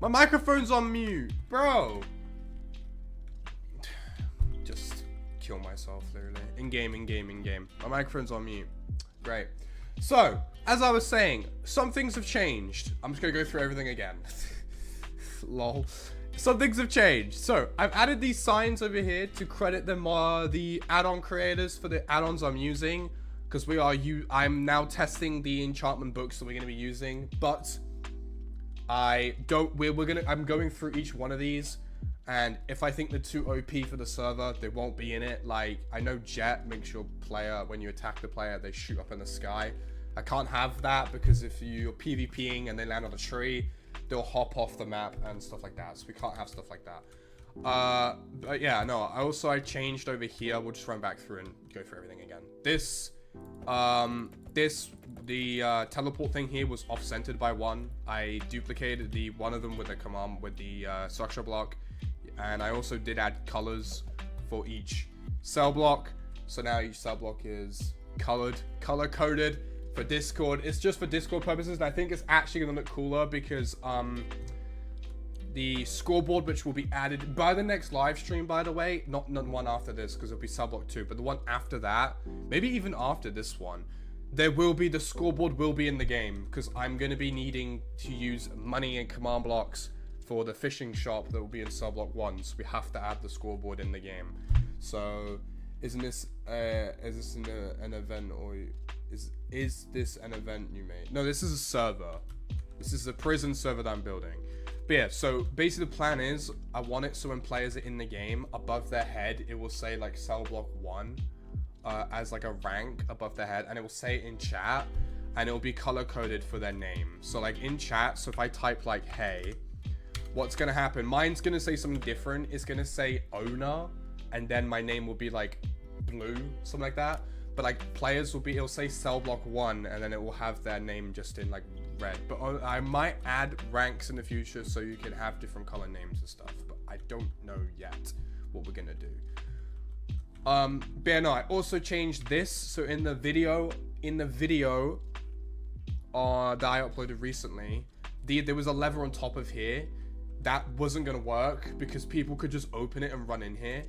My microphone's on mute, bro. Just kill myself, literally. In game. My microphone's on mute. Great. So, as I was saying, some things have changed. I'm just gonna go through everything again. Lol. Some things have changed. So, I've added these signs over here to credit them the add-on creators for the add-ons I'm using. Because I'm now testing the enchantment books that we're gonna be using. But I'm going through each one of these. And if I think they're too OP for the server, they won't be in it. Like, I know Jet makes your player, when you attack the player, they shoot up in the sky. I can't have that because if you're PvPing and they land on a tree, they'll hop off the map and stuff like that. So we can't have stuff like that. But yeah, no, I changed over here. We'll just run back through and go through everything again. The teleport thing here was off-centered by one. I duplicated one of them with the structure block. And I also did add colors for each cell block. So now each cell block is color-coded for Discord. It's just for Discord purposes. And I think it's actually going to look cooler because the scoreboard, which will be added by the next live stream, by the way, not one after this because it'll be cell block 2, but the one after that, maybe even after this one, the scoreboard will be in the game because I'm going to be needing to use money and command blocks for the fishing shop that will be in cell block 1, so we have to add the scoreboard in the game. So is this an event, or is this an event you made? No, this is a server. This is a prison server that I'm building. But yeah, so basically the plan is I want it so when players are in the game, above their head it will say like cell block 1 as like a rank above their head, and it will say it in chat, and it will be color coded for their name. So like in chat, so if I type like hey, what's gonna happen, mine's gonna say something different. It's gonna say owner, and then my name will be like blue, something like that. But like players it'll say cell block 1, and then it will have their name just in like red. But I might add ranks in the future so you can have different color names and stuff, but I don't know yet what we're gonna do. But yeah, no, I also changed this. So in the video that I uploaded recently, there was a lever on top of here that wasn't gonna work because people could just open it and run in here.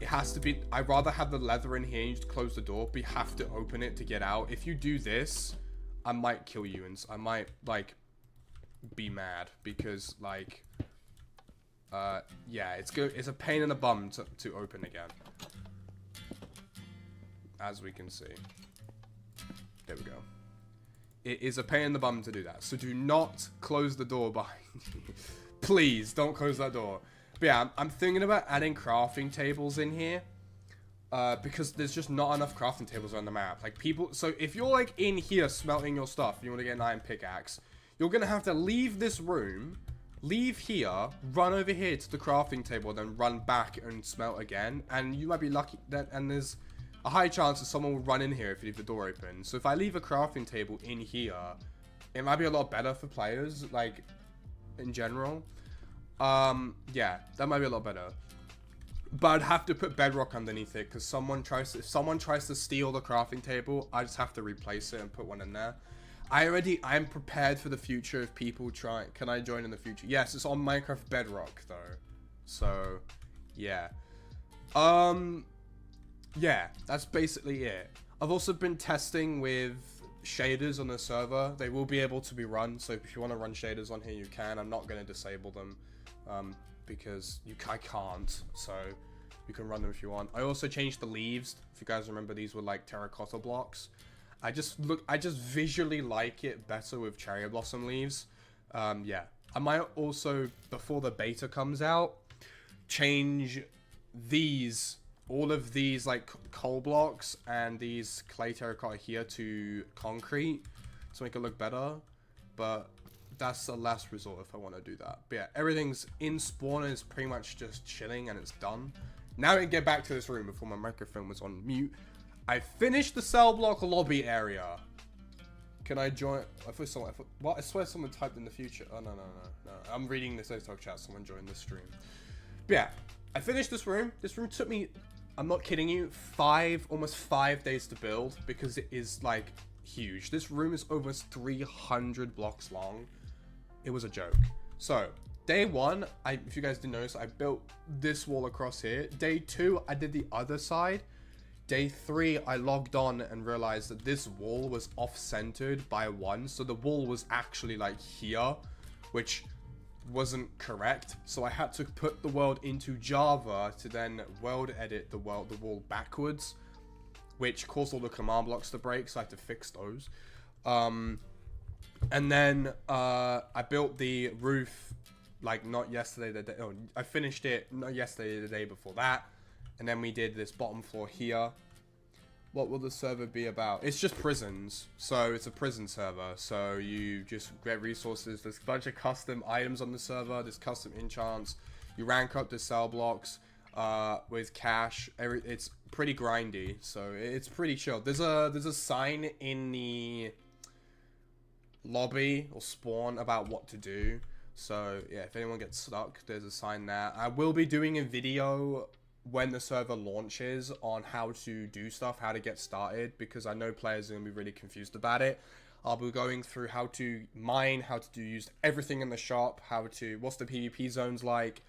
It has to be, I'd rather have the leather in here and you just close the door, but you have to open it to get out. If you do this, I might kill you, and I might like be mad because like yeah, it's a pain in the bum to open again, as we can see. There we go. It is a pain in the bum to do that, so do not close the door behind you. Please don't close that door. But yeah, I'm thinking about adding crafting tables in here. Because there's just not enough crafting tables on the map. Like so if you're like in here smelting your stuff, you want to get an iron pickaxe, you're going to have to leave this room, leave here, run over here to the crafting table, then run back and smelt again. And you might be lucky and there's a high chance that someone will run in here if you leave the door open. So if I leave a crafting table in here, it might be a lot better for players, like in general. Yeah, that might be a lot better. But I'd have to put bedrock underneath it because if someone tries to steal the crafting table, I just have to replace it and put one in there. I'm prepared for the future if people try. Can I join in the future? Yes, it's on Minecraft Bedrock though. So, yeah. Yeah, that's basically it. I've also been testing with shaders on the server. They will be able to be run. So if you want to run shaders on here, you can. I'm not going to disable them. Because I can't, so you can run them if you want. I also changed the leaves. If you guys remember, these were like terracotta blocks. I just visually like it better with cherry blossom leaves. Yeah, I might also, before the beta comes out, change all of these like coal blocks and these clay terracotta here to concrete to make it look better. But that's the last resort if I want to do that. But yeah, everything's in spawn and it's pretty much just chilling and it's done. Now we can get back to this room before my microphone was on mute. I finished the cell block lobby area. Can I join? What? I swear someone typed in the future. Oh, no. I'm reading this TikTok chat. Someone joined the stream. But yeah, I finished this room. This room took me, I'm not kidding you, almost 5 days to build because it is like huge. This room is almost 300 blocks long. It was a joke. So day 1, if you guys didn't notice, I built this wall across here. Day 2, I did the other side. Day 3, I logged on and realized that this wall was off-centered by 1. So the wall was actually like here, which wasn't correct. So I had to put the world into Java to then world edit the wall backwards, which caused all the command blocks to break. So I had to fix those. And then I built the roof like not yesterday, I finished it not yesterday, the day before that. And then we did this bottom floor here. What will the server be about? It's just prisons. So it's a prison server. So you just get resources. There's a bunch of custom items on the server. There's custom enchants. You rank up the cell blocks with cash. It's pretty grindy. So it's pretty chill. There's a sign in the lobby or spawn about what to do. So yeah, if anyone gets stuck, there's a sign there. I will be doing a video when the server launches on how to do stuff, how to get started, because I know players are going to be really confused about it. I'll be going through how to mine, how to use everything in the shop, what's the PvP zones like,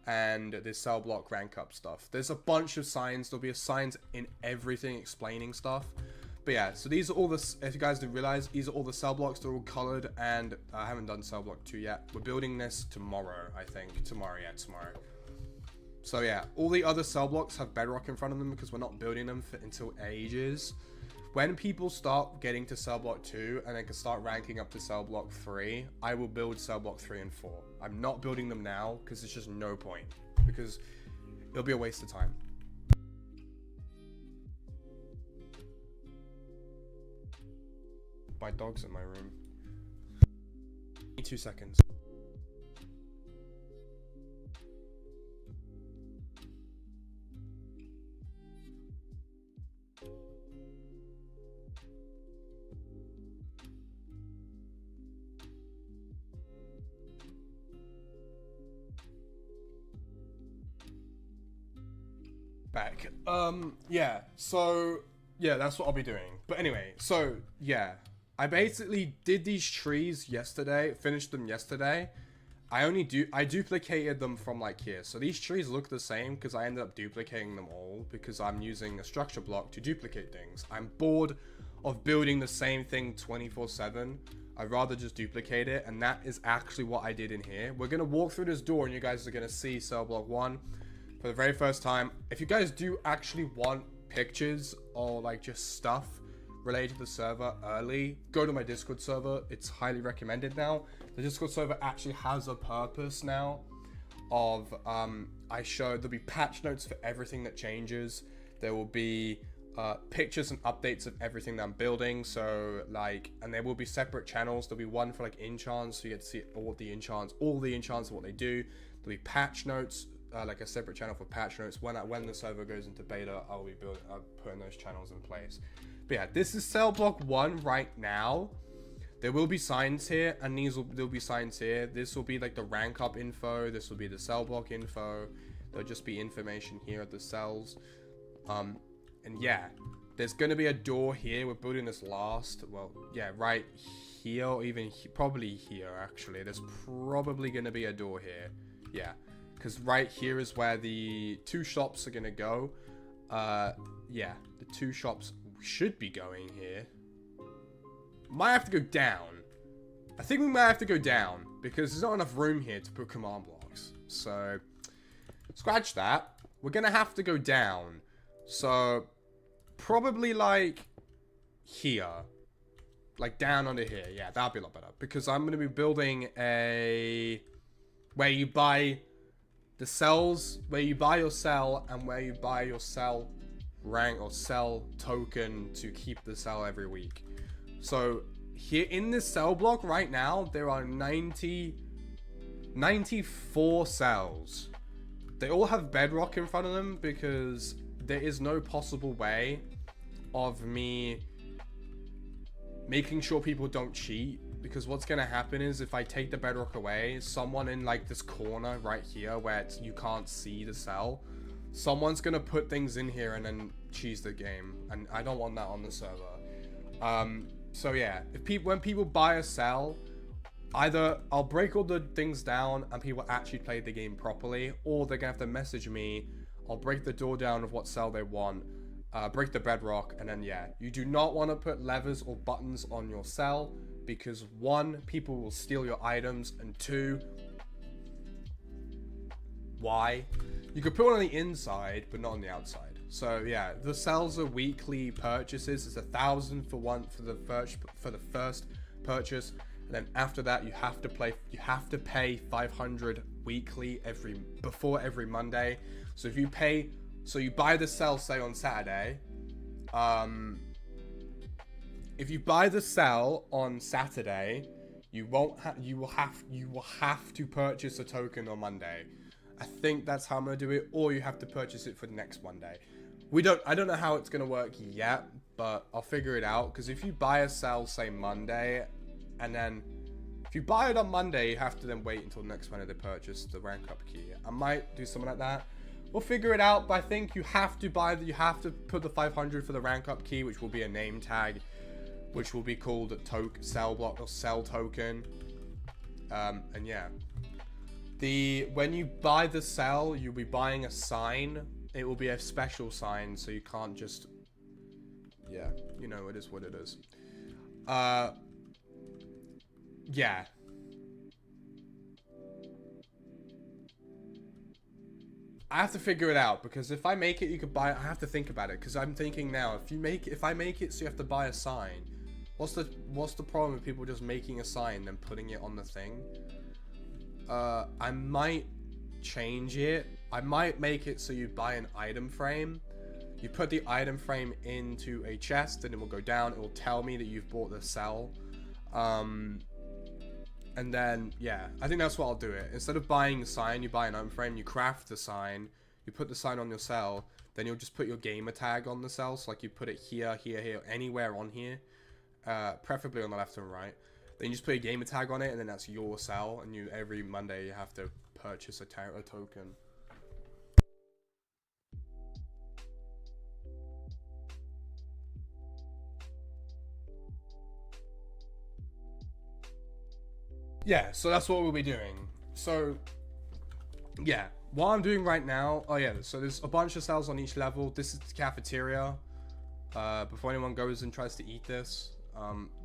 and the cell block rank up stuff. There's a bunch of signs. There'll be signs in everything explaining stuff. But yeah, so these are all the, if you guys didn't realize, these are all the cell blocks. They're all colored, and I haven't done cell block 2 yet. We're building this tomorrow, I think. Tomorrow. So yeah, all the other cell blocks have bedrock in front of them because we're not building them until ages. When people start getting to cell block 2 and they can start ranking up to cell block 3, I will build cell block 3 and 4. I'm not building them now because it's just no point, because it'll be a waste of time. My dog's in my room. 2 seconds. Back. Yeah, so yeah, that's what I'll be doing. But anyway, so yeah, I basically did these trees yesterday, finished them yesterday. I duplicated them from like here. So these trees look the same because I ended up duplicating them all because I'm using a structure block to duplicate things. I'm bored of building the same thing 24/7. I'd rather just duplicate it, and that is actually what I did in here. We're gonna walk through this door and you guys are gonna see cell block 1 for the very first time. If you guys do actually want pictures or like just stuff related to the server early, go to my Discord server. It's highly recommended now. The Discord server actually has a purpose now of there'll be patch notes for everything that changes. There will be pictures and updates of everything that I'm building. So like, and there will be separate channels. There'll be one for like enchants, so you get to see all the enchants and what they do. There'll be patch notes, like a separate channel for patch notes. When the server goes into beta, I'll be putting those channels in place. But yeah, this is cell block 1 right now. There will be signs here, and there'll be signs here. This will be like the rank up info. This will be the cell block info. There'll just be information here at the cells. And yeah, there's gonna be a door here. We're building this last. Well, yeah, right here, or even probably here actually. There's probably gonna be a door here. Yeah. Because right here is where the 2 shops are going to go. Yeah, the 2 shops should be going here. Might have to go down. I think we might have to go down because there's not enough room here to put command blocks. So, scratch that. We're going to have to go down. So, probably like here. Like down under here. Yeah, that'll be a lot better. Because I'm going to be building where you buy the cells, where you buy your cell and where you buy your cell rank or cell token to keep the cell every week. So here in this cell block right now, there are 94 cells. They all have bedrock in front of them because there is no possible way of me making sure people don't cheat. Because what's going to happen is if I take the bedrock away, someone in like this corner right here where you can't see the cell, someone's going to put things in here and then cheese the game. And I don't want that on the server. So yeah, when people buy a cell, either I'll break all the things down and people actually play the game properly, or they're gonna have to message me. I'll break the door down of what cell they want, break the bedrock, and then yeah, you do not want to put levers or buttons on your cell because one, people will steal your items, and two, why? You could put it on the inside, but not on the outside. So yeah, the cells are weekly purchases. It's 1,000 for the first purchase, and then after that you have to pay 500 weekly before every Monday. So if you pay, so you buy the cell say on Saturday, if you buy the cell on Saturday, you will have to purchase a token on Monday. I think that's how I'm gonna do it, or you have to purchase it for next Monday. I don't know how it's gonna work yet, but I'll figure it out. Because if you buy a cell say Monday, and then if you buy it on Monday, you have to then wait until next Monday to purchase the rank up key. I might do something like that. We'll figure it out, but I think you have to put the 500 for the rank up key, which will be a name tag, which will be called cell block or cell token. And yeah. When you buy the cell, you'll be buying a sign. It will be a special sign, so you can't just... Yeah, you know, it is what it is. Yeah. I have to figure it out, because if I make it, you could buy it. I have to think about it, because I'm thinking now, if I make it so you have to buy a sign, what's the problem with people just making a sign and then putting it on the thing? I might change it. I might make it so you buy an item frame. You put the item frame into a chest, and it will go down. It will tell me that you've bought the cell. And then, yeah, I think that's what I'll do it. Instead of buying the sign, you buy an item frame, you craft the sign, you put the sign on your cell, then you'll just put your gamer tag on the cell. So like you put it here, here, here, anywhere on here, preferably on the left and right. Then you just put a gamer tag on it, and then that's your cell, and every Monday you have to purchase a token. Yeah, so that's what we'll be doing. So, yeah, what I'm doing right now, oh yeah, so there's a bunch of cells on each level. This is the cafeteria. Before anyone goes and tries to eat this,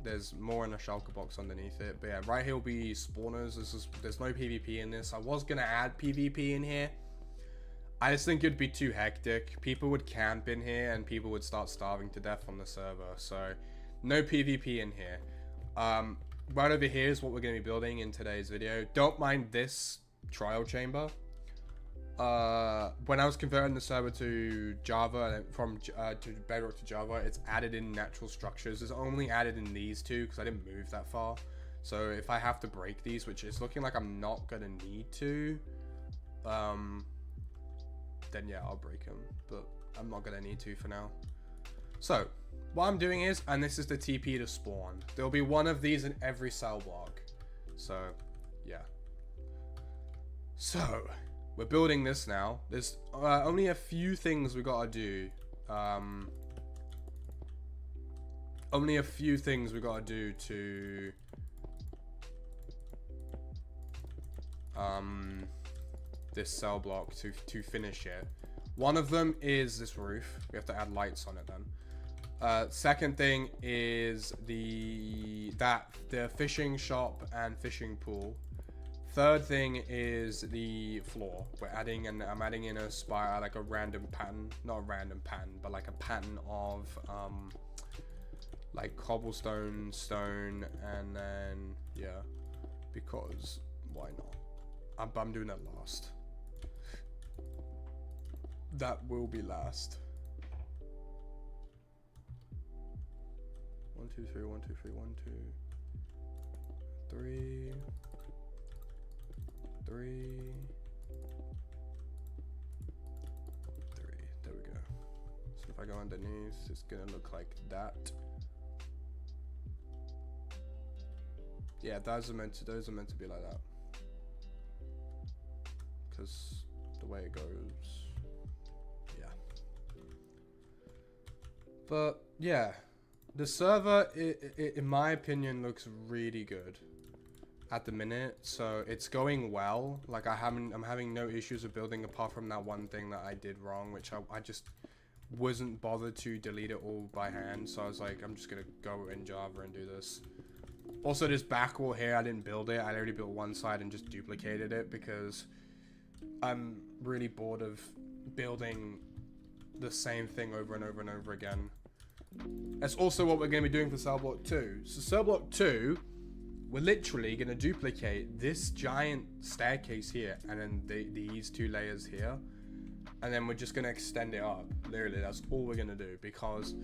there's more in a shulker box underneath it. But yeah, right here will be spawners. There's no PvP in this. I was gonna add PvP in here. I just think it'd be too hectic. People would camp in here and people would start starving to death on the server. So no PvP in here. Right over here is what we're gonna be building in today's video. Don't mind this trial chamber. When I was converting the server to Java, from to Bedrock to Java, it's added in natural structures. It's only added in these two because I didn't move that far. So if I have to break these, which is looking like I'm not gonna need to, then yeah, I'll break them. But I'm not gonna need to for now. So what I'm doing is, and this is the TP to spawn. There'll be one of these in every cell block. So yeah. So we're building this now. There's only a few things we gotta do. Only a few things we gotta do to this cell block to finish it. One of them is this roof. We have to add lights on it then. Second thing is the fishing shop and fishing pool. Third thing is the floor. I'm adding in a spire, like a random pattern, not a random pattern, but like a pattern of like cobblestone, stone, and then yeah, because why not? I'm doing that last. That will be last. 1 2 3 1 2 3 1 2 3 3 3. There we go. So if I go underneath, it's gonna look like that. Yeah, those are meant to be like that. Because the way it goes. Yeah. But yeah. The server, in my opinion, looks really good. at the minute, so it's going well. Like I'm having no issues with building apart from that one thing that I did wrong, which I just wasn't bothered to delete it all by hand. So I was like, I'm just gonna go in Java and do this. Also, this back wall here, I didn't build it. I already built one side and just duplicated it because I'm really bored of building the same thing over and over and over again. That's also what we're going to be doing for cell block 2. So cell block 2, we're literally going to duplicate this giant staircase here and then these 2 layers here. And then we're just going to extend it up. Literally, that's all we're going to do, because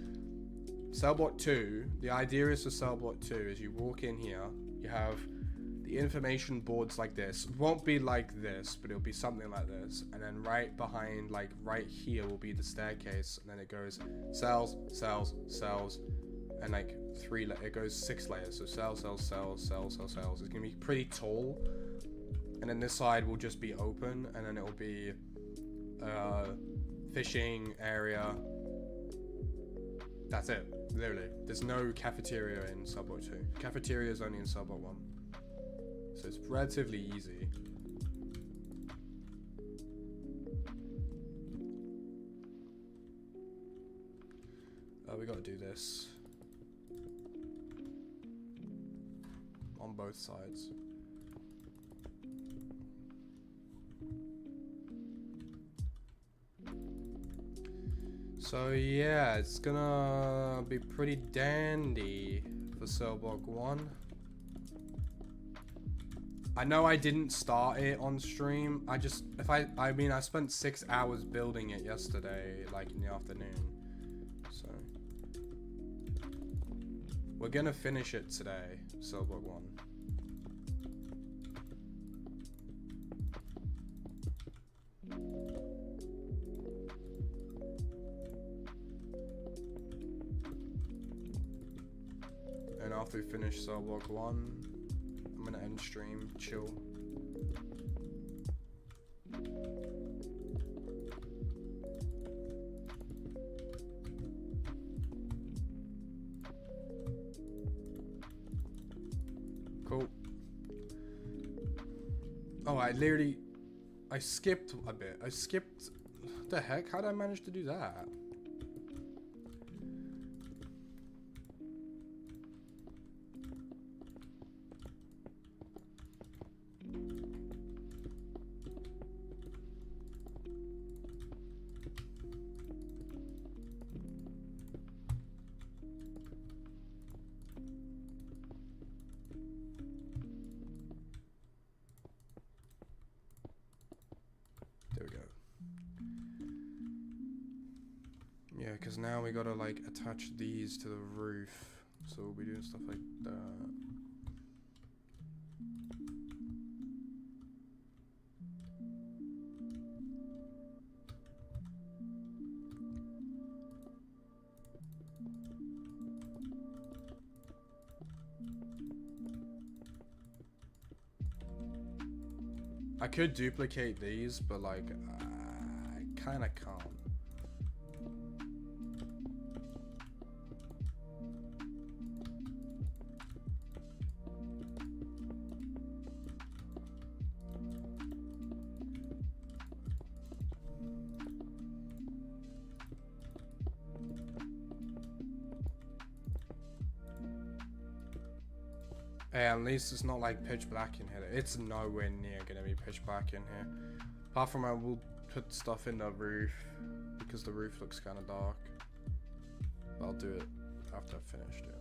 cell block 2, the idea is for cell block 2 is you walk in here, you have the information boards like this. It won't be like this, but it'll be something like this. And then right behind, like right here, will be the staircase. And then it goes cells, cells, cells, and like it goes 6 layers. So cells, cells, cells, cells, cells, cells. It's gonna be pretty tall. And then this side will just be open, and then it will be fishing area. That's it, literally. There's no cafeteria in Subblock 2. Cafeteria is only in Subblock 1. So it's relatively easy. We gotta do this on both sides. So yeah, it's gonna be pretty dandy for cell block 1. I know I didn't start it on stream. I mean, I spent 6 hours building it yesterday, like in the afternoon. So we're gonna finish it today, cell block 1. And after we finish cell block 1, I'm gonna end stream, chill. Cool. Oh, I skipped a bit. What the heck? How did I manage to do that? Yeah, because now we gotta like attach these to the roof, so we'll be doing stuff like that. I could duplicate these, but like I kind of can't. Hey, at least it's not like pitch black in here. It's nowhere near gonna be pitch black in here. Apart from I will put stuff in the roof because the roof looks kind of dark. But I'll do it after I've finished it.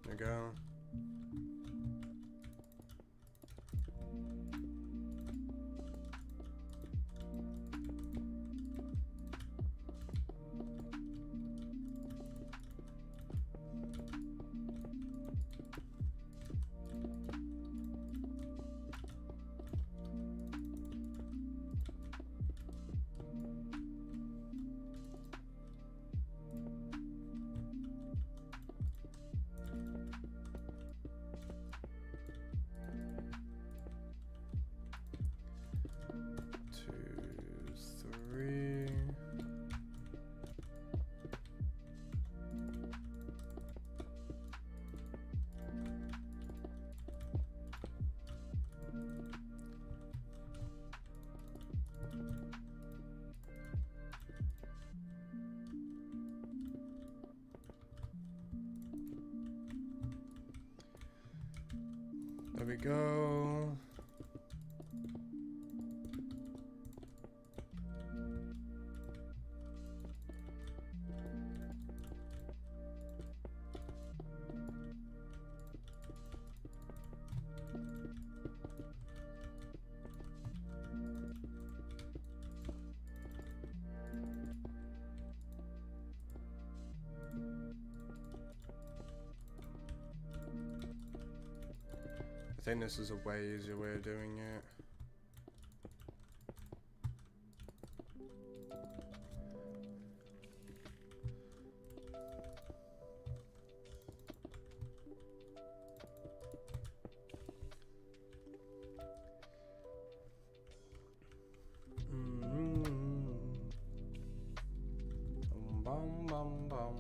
There we go. There we go. I think this is a way easier way of doing it. Bum, bum, bum.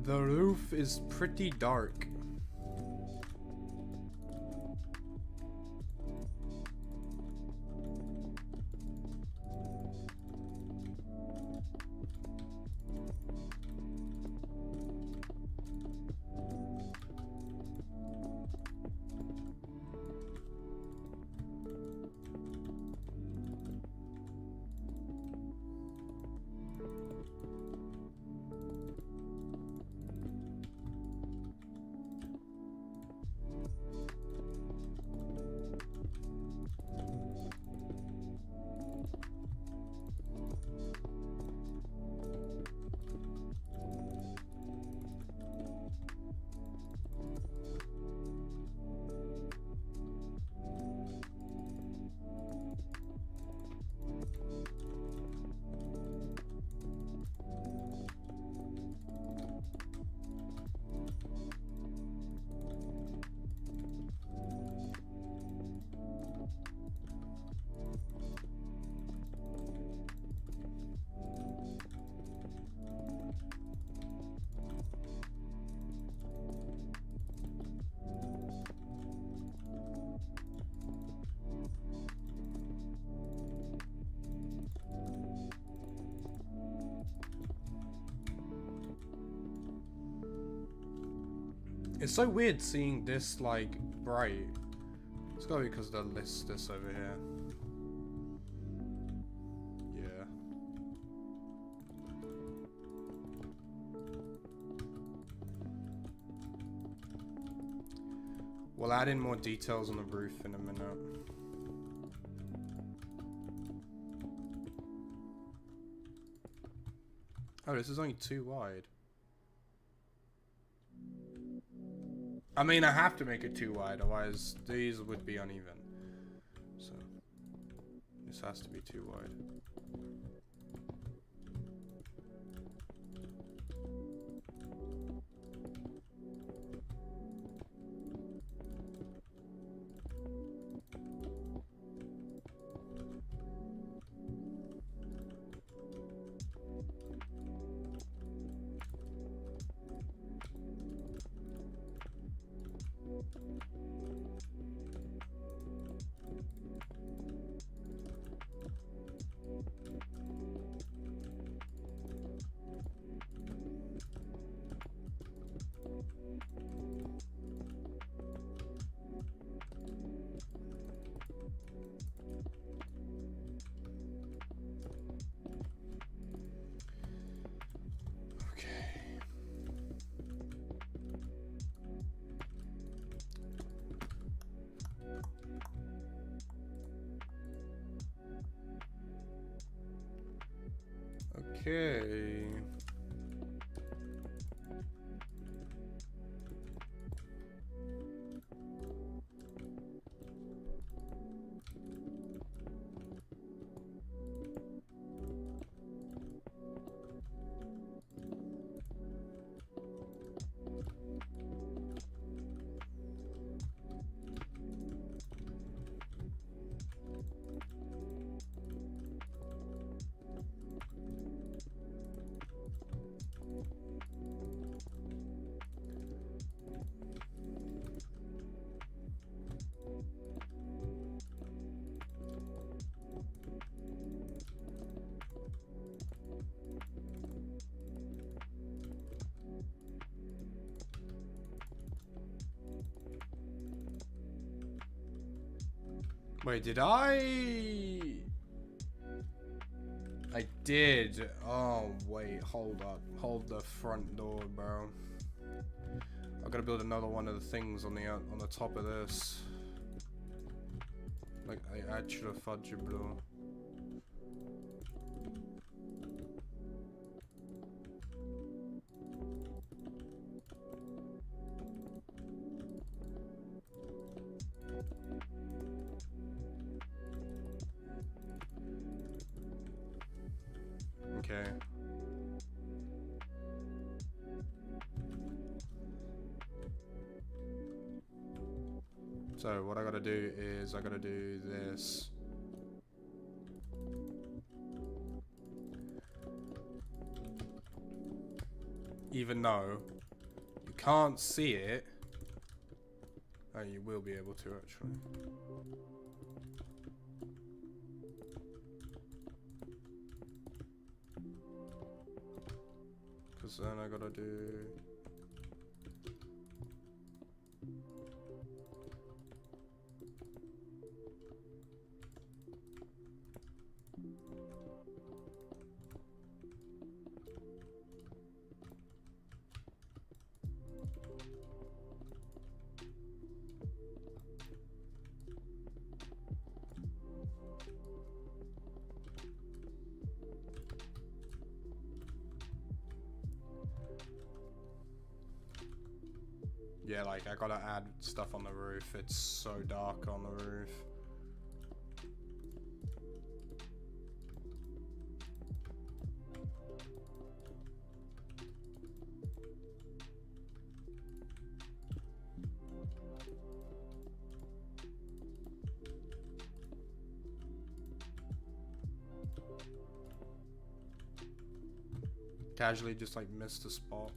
The roof is pretty dark. It's so weird seeing this like bright. It's gotta be because of the this over here. Yeah. We'll add in more details on the roof in a minute. Oh, this is only 2 wide. I mean, I have to make it 2 wide, otherwise these would be uneven. So, this has to be 2 wide. Okay. Wait, did I did. Oh, wait, hold up. Hold the front door, bro. I've got to build another one of the things on the top of this. Like, I should have fudged it, bro. Okay. So what I gotta do is I gotta do this. Even though you can't see it. Oh, you will be able to actually. Because then I gotta do... Yeah, like, I gotta add stuff on the roof. It's so dark on the roof. Casually just, like, missed a spot.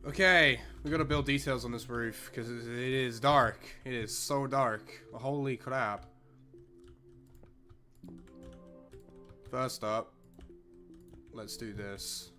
Okay, we gotta build details on this roof because it is dark. It is so dark. Holy crap. First up, Let's do this.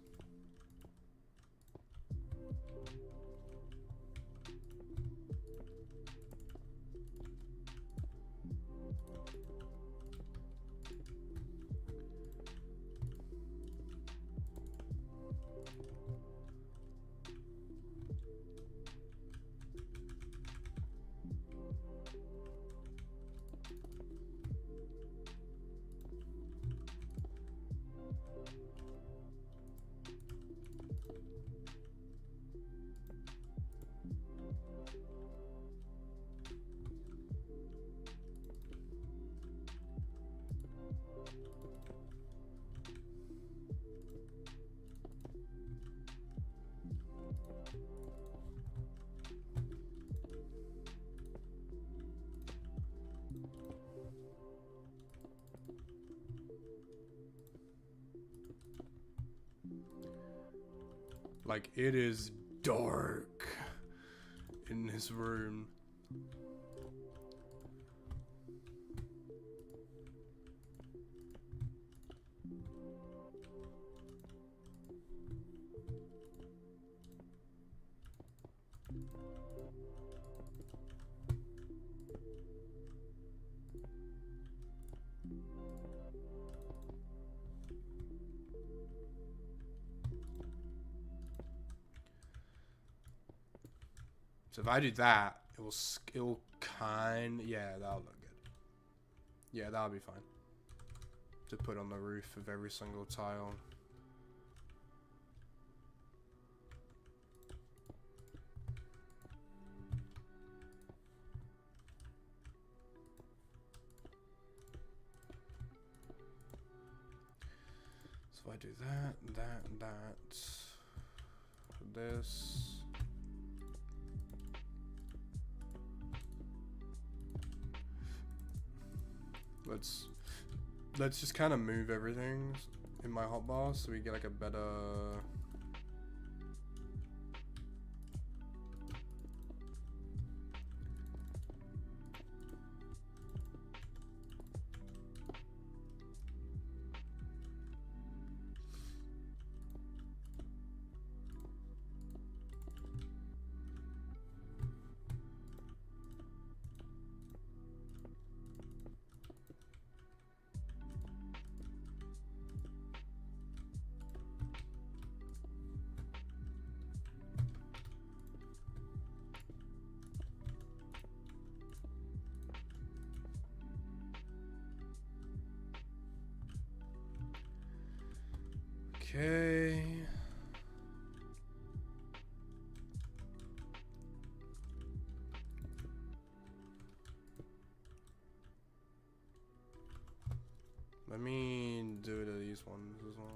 Like, it is dark in this room. So if I do that, it will yeah, that'll look good. Yeah, that'll be fine. To put on the roof of every single tile. So if I do that, this. Let's just kind of move everything in my hotbar so we get like a better. Okay. Let me do these ones as well.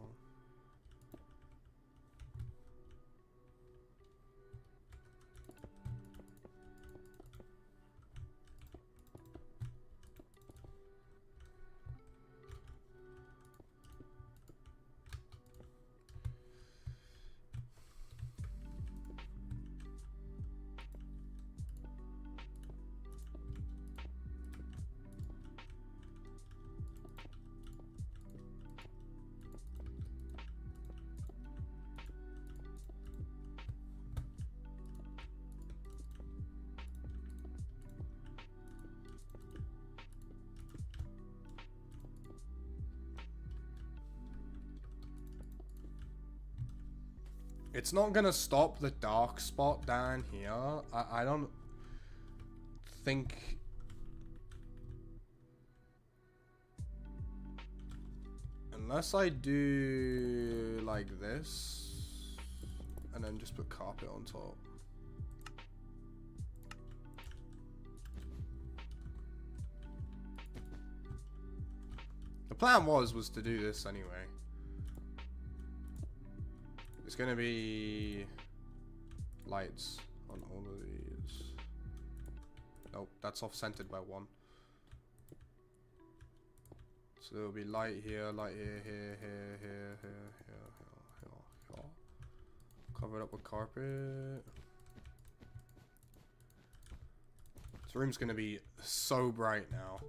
It's not gonna stop the dark spot down here. I don't think. Unless I do like this and then just put carpet on top. The plan was to do this anyway. It's gonna be lights on all of these. Nope, that's off-centered by one. So there'll be light here, here. Cover it up with carpet. This room's gonna be so bright now.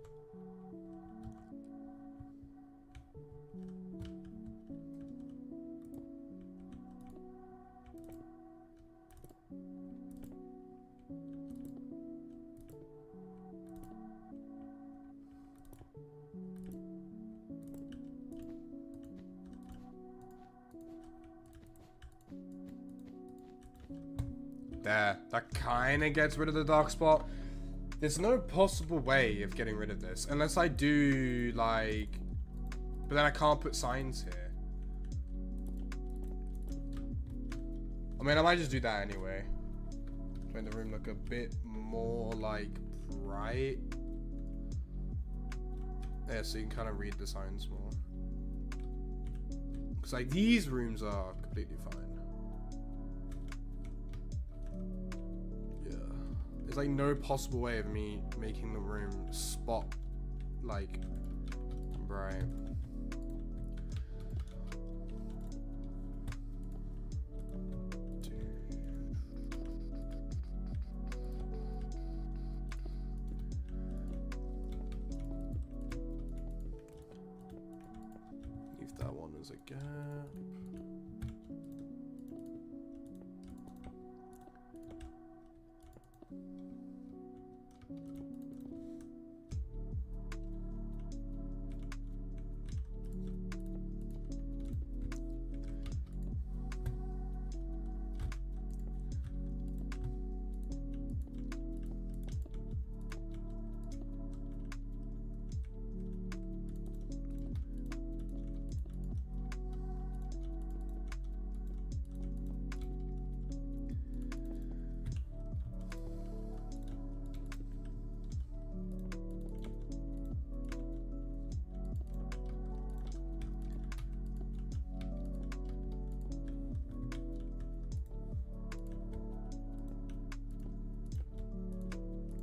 There. That kind of gets rid of the dark spot. There's no possible way of getting rid of this. Unless I do, like... But then I can't put signs here. I mean, I might just do that anyway. To make the room look a bit more, like, bright. Yeah, so you can kind of read the signs more. Because, like, these rooms are completely fine. Yeah. There's, like, no possible way of me making the room spot, like, bright. That one is a gap.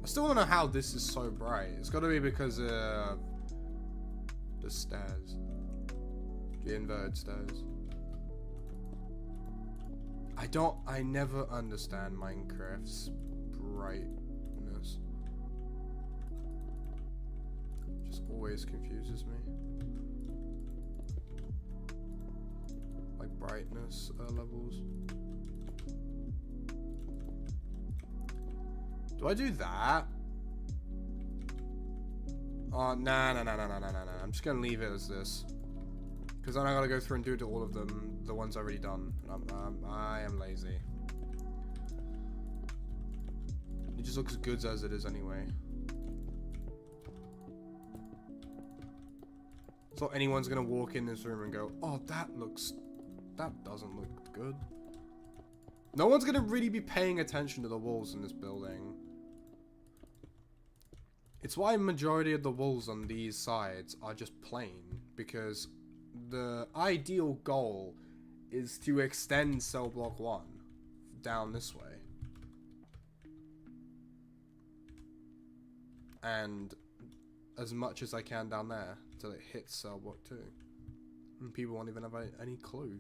I still don't know how this is so bright. It's got to be because the stairs. The inverted stairs. I never understand Minecraft's brightness. Just always confuses me. Like brightness levels. Do I do that? Oh, nah. I'm just gonna leave it as this. Because then I gotta go through and do it to all of them, the ones I've already done. I am lazy. It just looks good as it is anyway. So anyone's gonna walk in this room and go, oh, that doesn't look good. No one's gonna really be paying attention to the walls in this building. It's why majority of the walls on these sides are just plain, because the ideal goal is to extend cell block 1 down this way. And as much as I can down there till it hits cell block 2. And people won't even have any clue.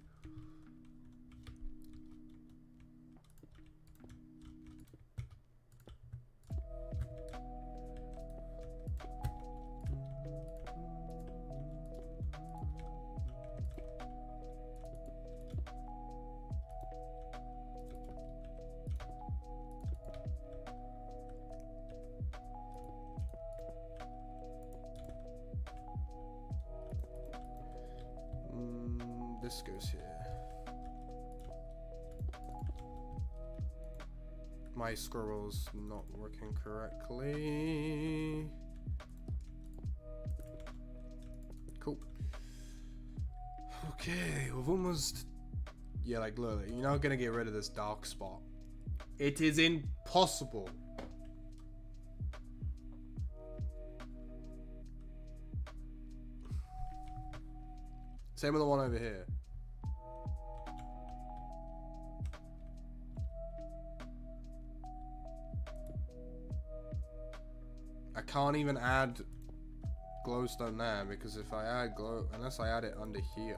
This goes here. My scroll's not working correctly. Cool. Okay, we've almost... Yeah, like, look, you're not gonna get rid of this dark spot. It is impossible. Same with the one over here. I can't even add glowstone there, because if I add unless I add it under here.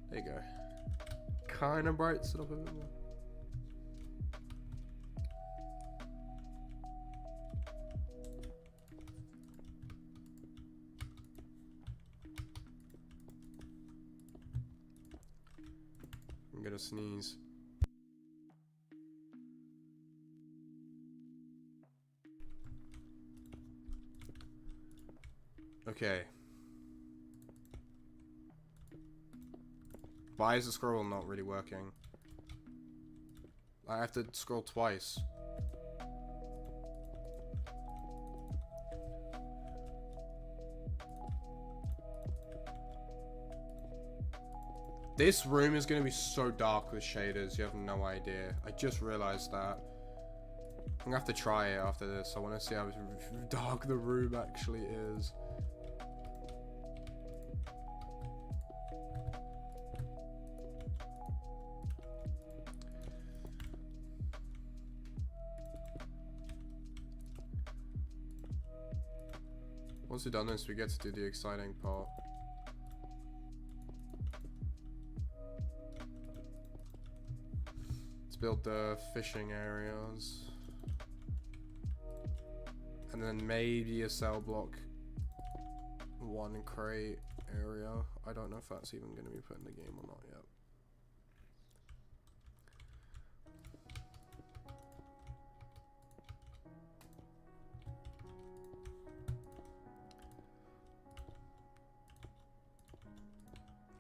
There you go. Kind of brights it up a bit more. I'm gonna sneeze. Okay. Why is the scroll not really working? I have to scroll twice. This room is going to be so dark with shaders, you have no idea. I just realized that. I'm going to have to try it after this. I want to see how dark the room actually is. Once we've done this, we get to do the exciting part. Build the fishing areas and then maybe a cell block 1 crate area. I don't know if that's even going to be put in the game or not yet.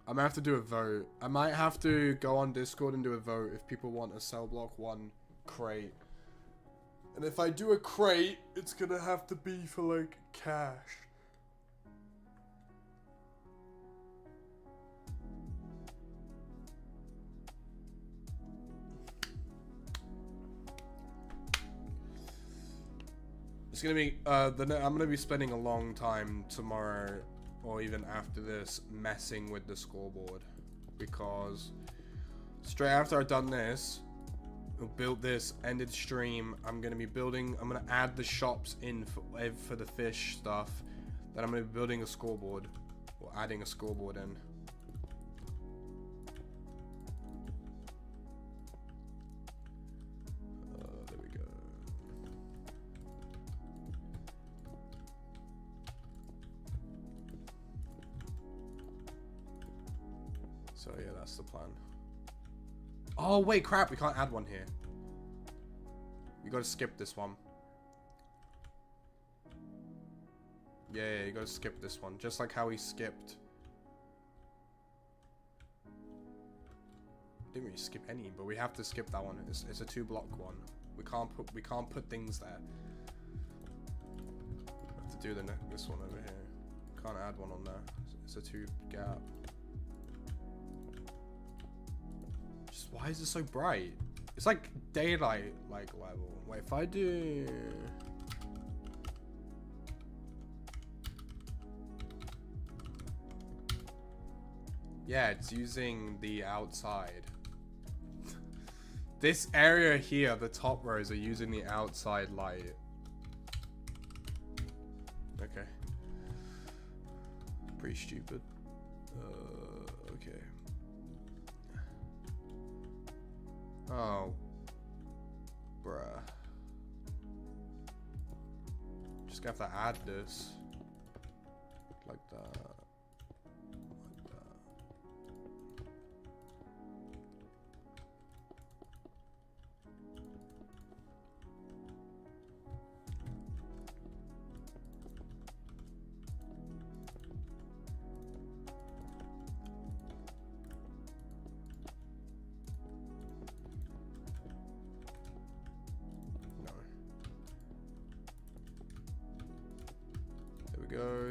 I might have to do a vote. I might have to go on Discord and do a vote if people want a cell block 1 crate. And if I do a crate, it's gonna have to be for like cash. It's gonna be, I'm gonna be spending a long time tomorrow or even after this messing with the scoreboard, because straight after I've done this, we'll build this, ended stream, I'm gonna add the shops in for the fish stuff, then I'm gonna be building a scoreboard, or adding a scoreboard in. There we go. So yeah, that's the plan. Oh wait, crap, we can't add one here. You gotta skip this one. Yeah, you gotta skip this one. Just like how he skipped. Didn't really skip any, but we have to skip that one. It's a 2-block one. We can't put things there. We have to do this one over here. Can't add one on there. It's a 2 gap. Why is it so bright? It's like daylight like level. Wait, if I do... Yeah, it's using the outside. This area here, the top rows are using the outside light. Okay. Pretty stupid. Okay. Oh. Bruh. Just gonna have to add this. Like that. Like that.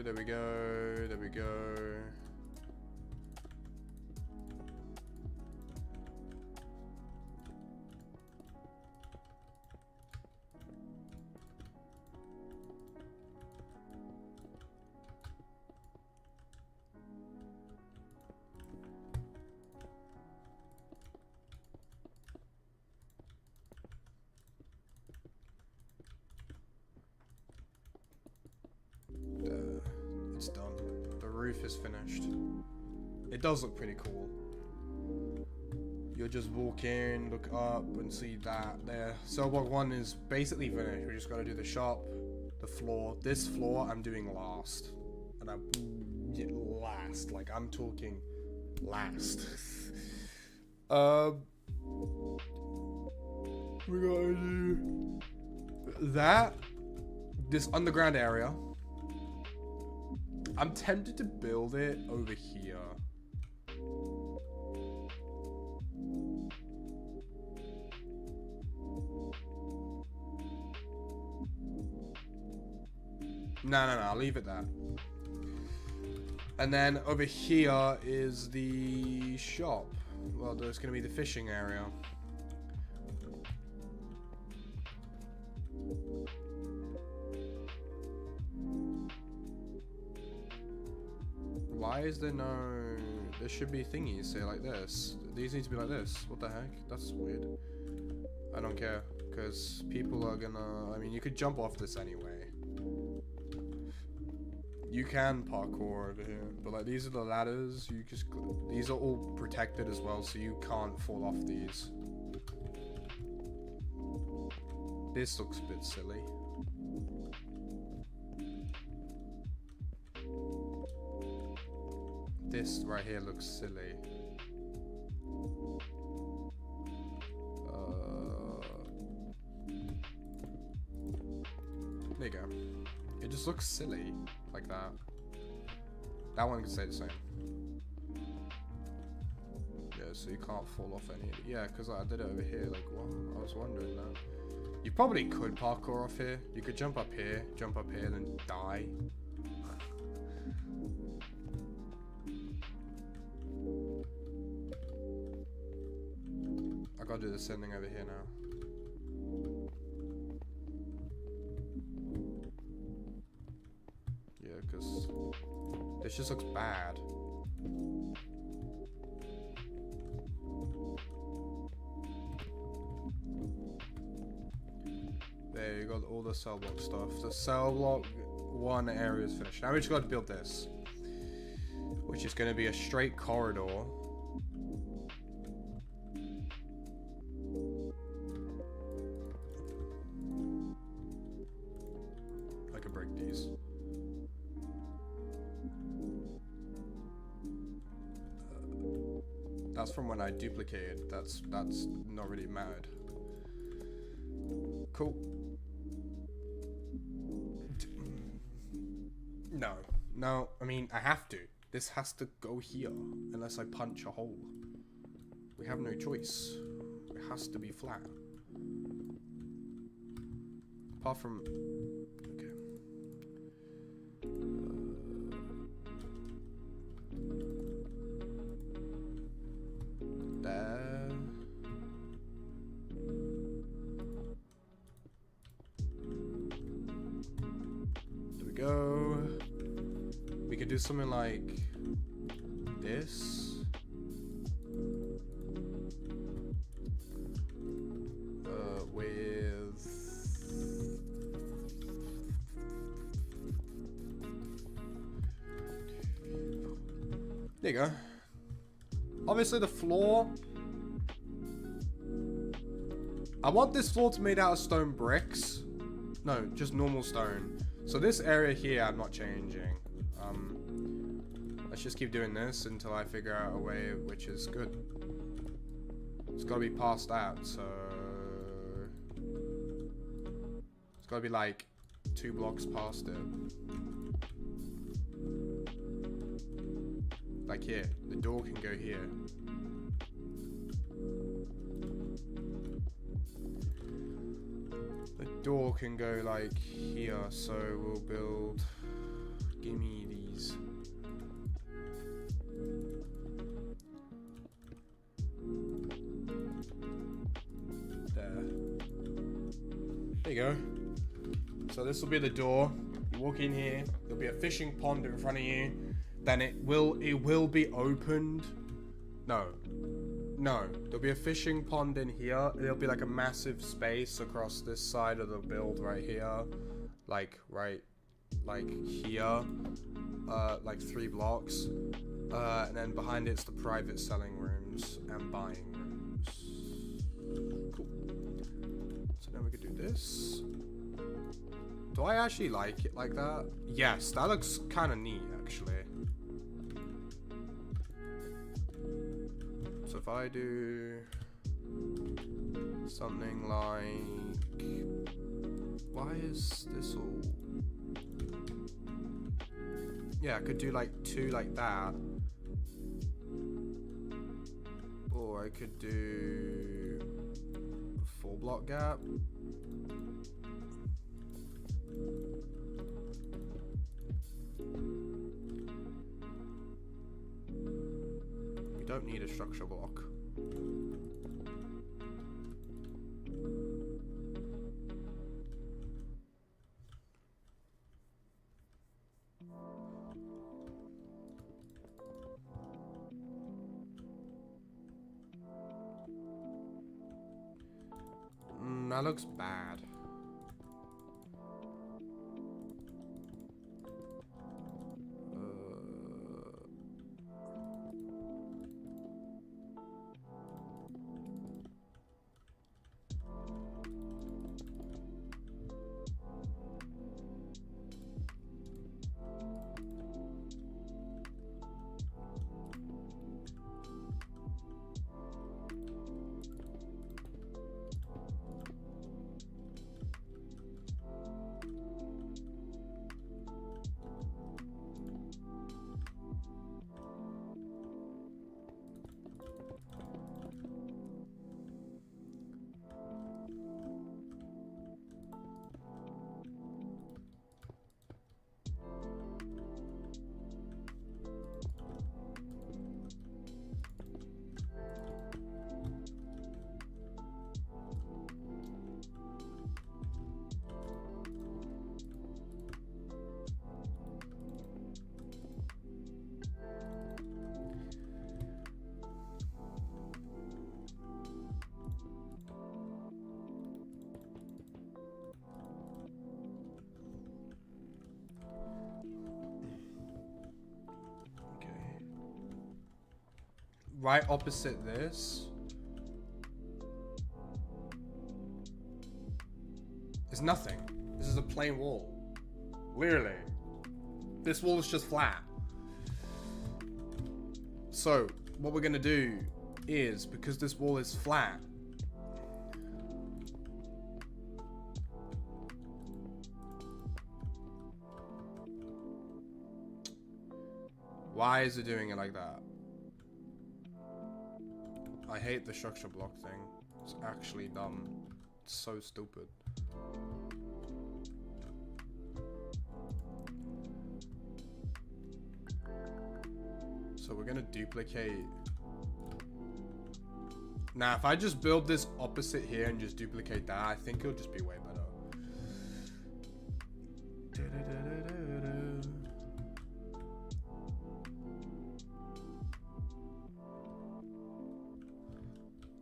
There we go, there we go. It's done. The roof is finished. It does look pretty cool. You'll just walk in, look up, and see that there. So block 1 is basically finished. We just gotta do the shop, the floor. This floor I'm doing last. And last. Like, I'm talking last. We gotta do that. This underground area. I'm tempted to build it over here. No, I'll leave it there. And then over here is the shop. Well, there's going to be the fishing area. Why is there no... There should be thingies, say, like this. These need to be like this. What the heck? That's weird. I don't care. Because people are gonna... I mean, you could jump off this anyway. You can parkour over here. But, like, these are the ladders. You just... These are all protected as well, so you can't fall off these. This looks a bit silly. This right here looks silly. There you go. It just looks silly, like that. That one can stay the same. Yeah, so you can't fall off any of it. Yeah, because I did it over here, like, what? I was wondering that. You probably could parkour off here. You could jump up here, then die. I gotta do the same thing over here now. Yeah, because this just looks bad. There, you got all the cell block stuff. The cell block 1 area is finished. Now we just got to build this, which is going to be a straight corridor. I can break these. That's from when I duplicated. That's not really mattered. Cool. No, I mean, I have to. This has to go here, unless I punch a hole. We have no choice. It has to be flat. Apart from... Okay. There. There we go. We could do something like this. With... There you go. Obviously the floor... I want this floor to be made out of stone bricks. No, just normal stone. So this area here I'm not changing. Let's just keep doing this until I figure out a way which is good. It's gotta be past that, so... It's gotta be like 2 blocks past it. Like here. The door can go here. The door can go like here, so we'll build... Give me these. There you go. So this will be the door. You walk in here. There'll be a fishing pond in front of you. Then it will be opened. No. There'll be a fishing pond in here. There'll be like a massive space across this side of the build right here. Like here. Like 3 blocks. And then behind it's the private selling rooms and buying rooms. Cool. So then we could do this. Do I actually like it like that? Yes, that looks kind of neat actually. So if I do something like, why is this all? Yeah, I could do like 2 like that, or I could do a 4 block gap. don't need a structure block. That looks bad. Right opposite this is nothing. This is a plain wall. Literally. This wall is just flat. So, what we're gonna do is, because this wall is flat, why is it doing it like that? I hate the structure block thing. It's actually dumb. It's so stupid. So we're gonna duplicate. Now, if I just build this opposite here and just duplicate that, I think it'll just be way better.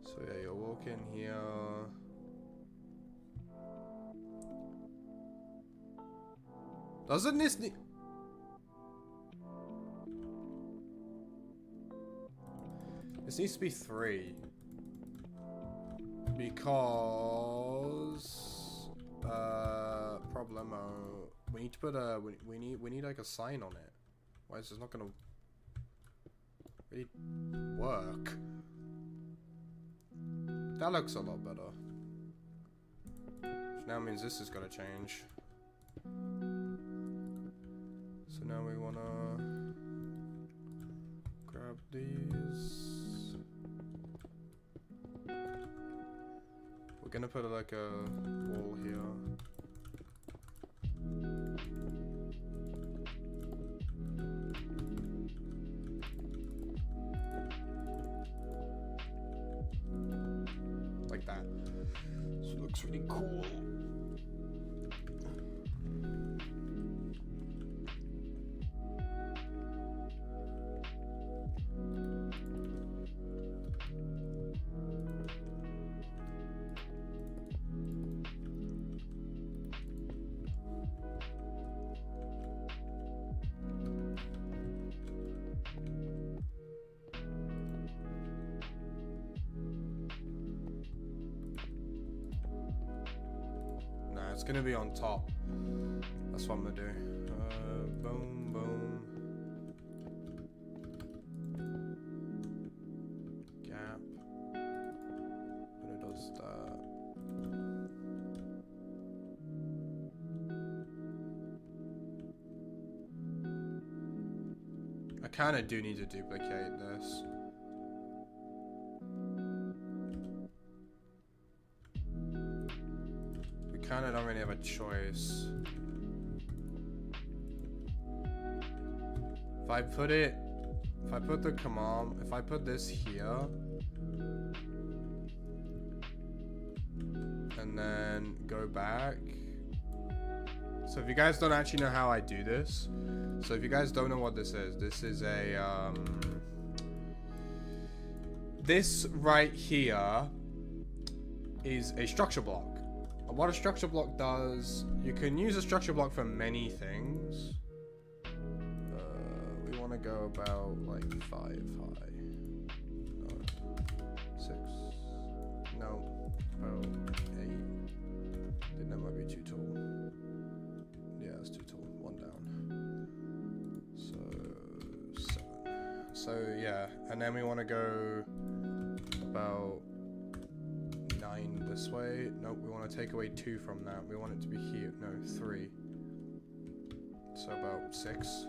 So yeah, you'll walk in here. Doesn't this need... This needs to be 3. Because... problemo. We need to put a... We need like a sign on it. Why is this not gonna... really work? That looks a lot better. Which now means this is gonna change. So now we wanna grab these. We're gonna put like a wall here. Like that. So it looks really cool. It's gonna be on top. That's what I'm gonna do. Boom, boom. Gap. And it does that. I kinda do need to duplicate this. Kinda don't really have a choice. If I put it if I put the command, if I put this here, and then go back. So if you guys don't actually know how I do this, so if you guys don't know what this is a, this right here is a structure block. And what a structure block does, you can use a structure block for many things. We want to go about like 5 high. No. 6. No. About 8. I think that might be too tall. Yeah, it's too tall. 1 down. So 7. So yeah, and then we want to go about 9 this way. Nope, we want to take away 2 from that. We want it to be here. No, 3. So about 6.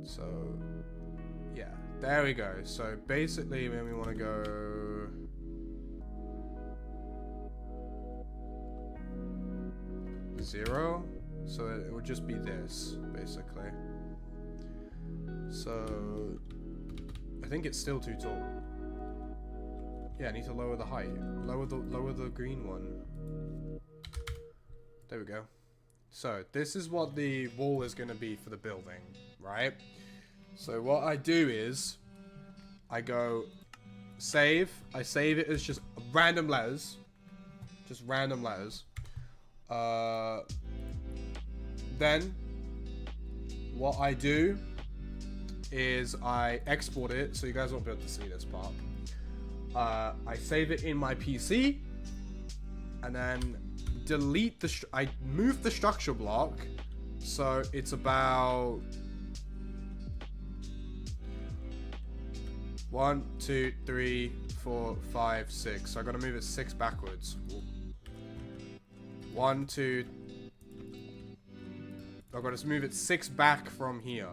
So yeah, there we go. So basically when we want to go zero, so it would just be this basically. So I think it's still too tall. Yeah, I need to lower the height. Lower the green one. There we go. So this is what the wall is going to be for the building, right? So what I do is I go save. I save it as just random letters. Just random letters. Then what I do is I export it, so you guys won't be able to see this part. I save it in my PC, and then delete the. I move the structure block, so it's about 1, 2, 3, 4, 5, 6. So I gotta move it 6 backwards. 1, 2. I've got to move it 6 back from here.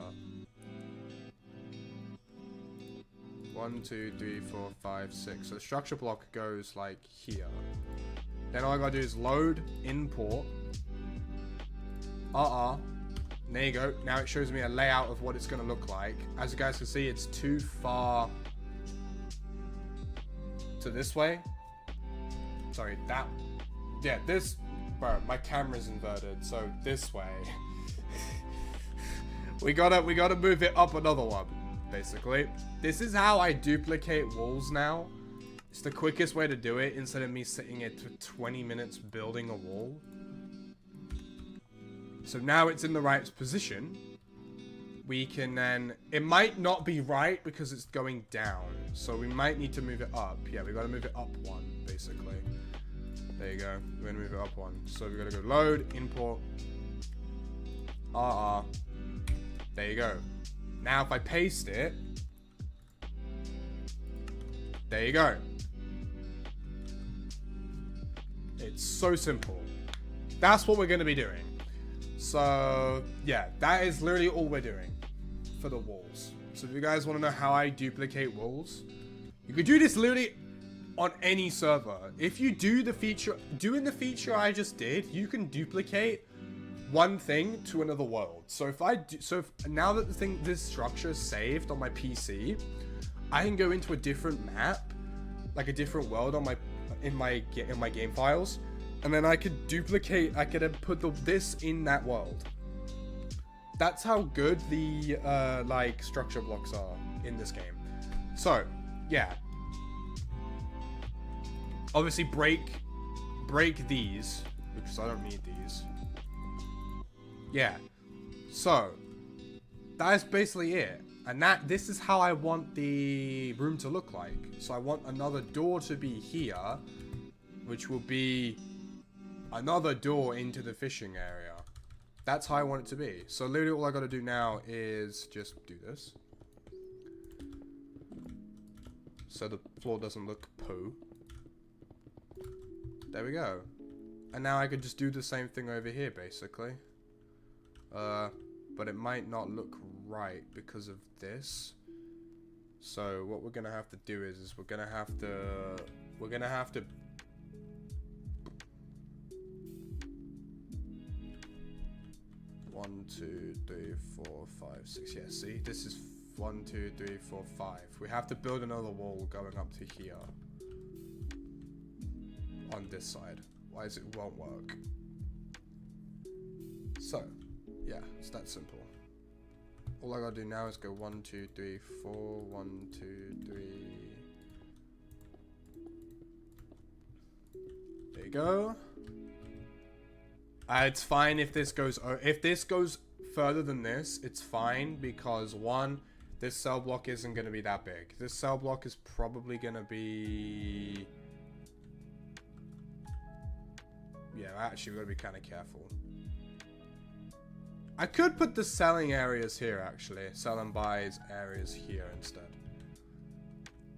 1, 2, 3, 4, 5, 6. So the structure block goes like here. Then all I gotta do is load, import. There you go. Now it shows me a layout of what it's gonna look like. As you guys can see, it's too far to this way. Sorry, that. Yeah, this. Bro, my camera's inverted, so this way. we gotta move it up another one. Basically, this is how I duplicate walls now. It's the quickest way to do it instead of me sitting here for 20 minutes building a wall. So now it's in the right position. We can then, it might not be right because it's going down. So we might need to move it up. Yeah, we gotta move it up 1, basically. There you go. We're gonna move it up 1. So we gotta go load, import, There you go. Now if I paste it, there you go. It's so simple. That's what we're going to be doing. So yeah, that is literally all we're doing for the walls. So if you guys want to know how I duplicate walls, you could do this literally on any server. If you do the feature, doing the feature I just did, you can duplicate one thing to another world. So if I do, now that this structure is saved on my PC, I can go into a different map, like a different world on in my game files, and then I could duplicate. I could put this in that world. That's how good the like structure blocks are in this game. So yeah, obviously break these because I don't need these. Yeah, so that is basically it. And this is how I want the room to look like. So I want another door to be here, which will be another door into the fishing area. That's how I want it to be. So literally all I got to do now is just do this. So the floor doesn't look poo. There we go. And now I could just do the same thing over here, basically. But it might not look right because of this. So what we're gonna have to do is we're gonna have to 1, 1, 2, 3, 4, 5, 6. Yeah, see, this is 1, 2, 3, 4, 5. We have to build another wall going up to here on this side. Why is it won't work? So, yeah, it's that simple. All I gotta do now is go 1, 2, 3, 4, 1, 2, 3. There you go. It's fine if this goes further than this, it's fine because one, this cell block isn't gonna be that big. This cell block is probably gonna be, yeah, actually we gotta be kind of careful. I could put the selling areas here actually, sell and buys areas here instead.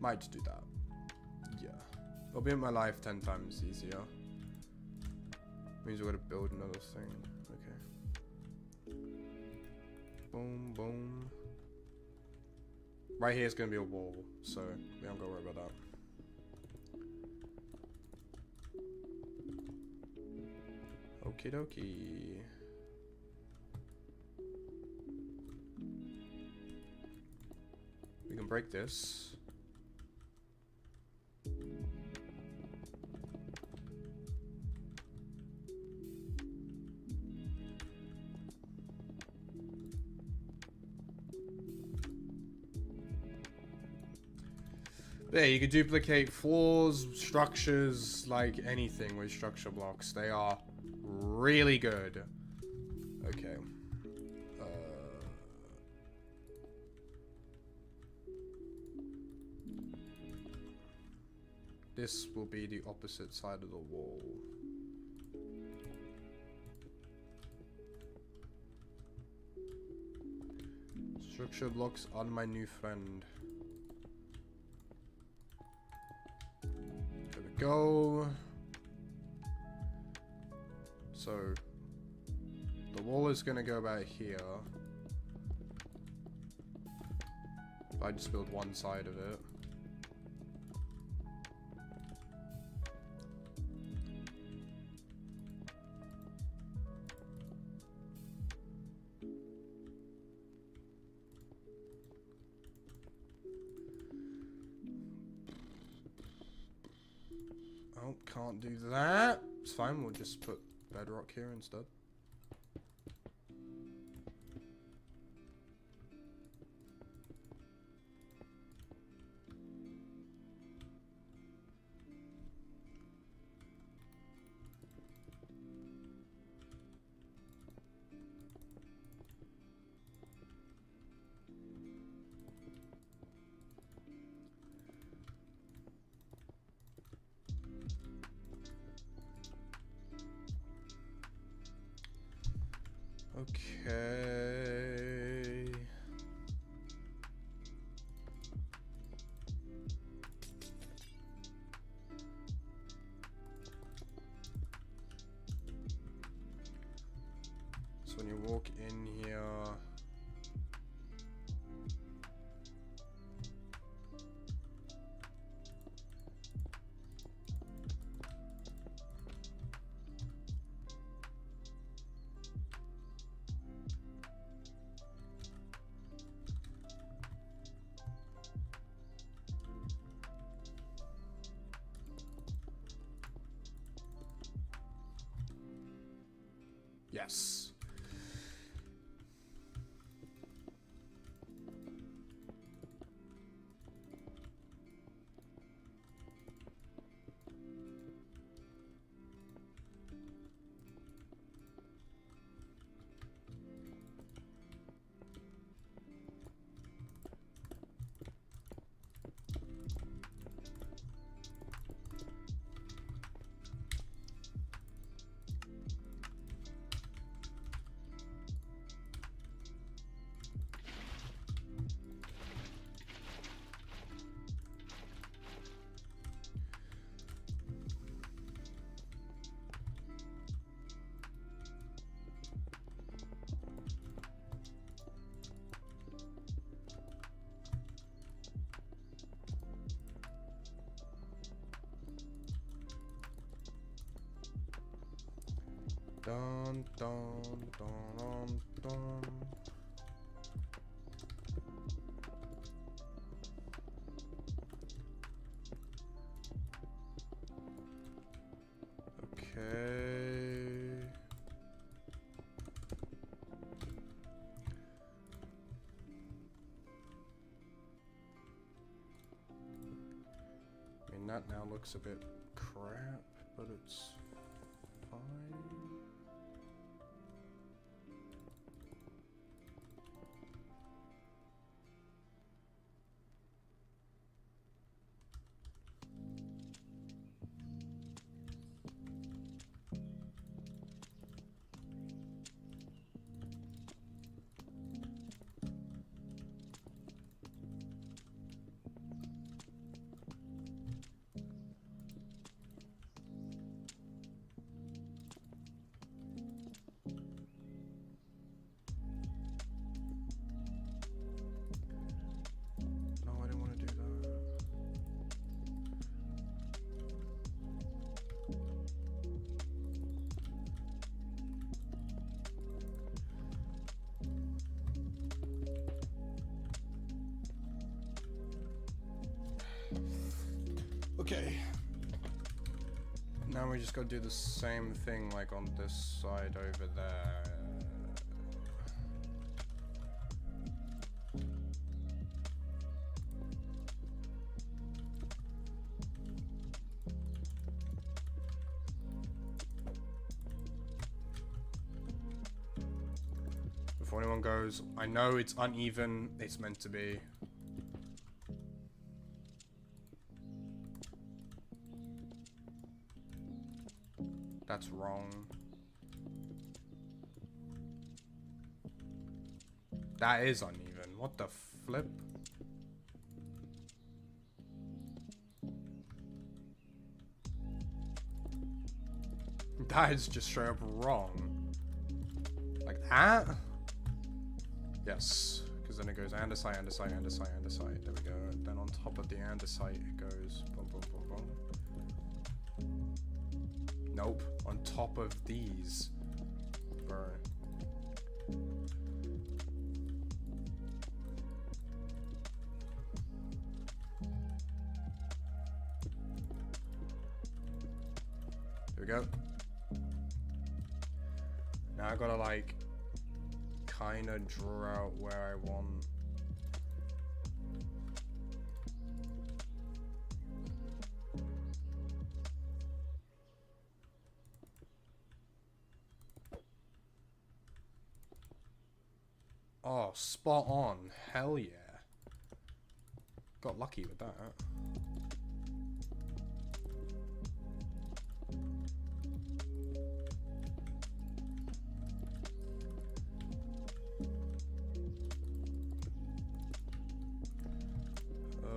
Might just do that. Yeah, it'll make my life 10 times easier. Means we're gonna build another thing. Okay. Boom, boom. Right here is gonna be a wall, so we don't gotta worry about that. Okie dokie. We can break this. Yeah, you could duplicate floors, structures, like anything with structure blocks. They are really good. Okay. This will be the opposite side of the wall. Structure blocks are my new friend. There we go. So the wall is gonna go about here. If I just build one side of it. Oh, can't do that. It's fine, we'll just put bedrock here instead. Okay. So when you walk in here, yes. Dun, dun, dun, dun, Dum. Okay. I mean, that now looks a bit crap, but it's fine. No, I didn't want to do that. Okay. Now we just gotta do the same thing like on this side over there. Before anyone goes, I know it's uneven, it's meant to be. That's wrong. That is uneven. What the flip? That is just straight up wrong. Like that? Yes. Because then it goes andesite, andesite, andesite, andesite. There we go. Then on top of the andesite it goes boom, boom, boom, boom. Nope. On top of these. Bro. There we go. Now I gotta like kind of draw out where I want. Oh, spot on. Hell yeah. Got lucky with that.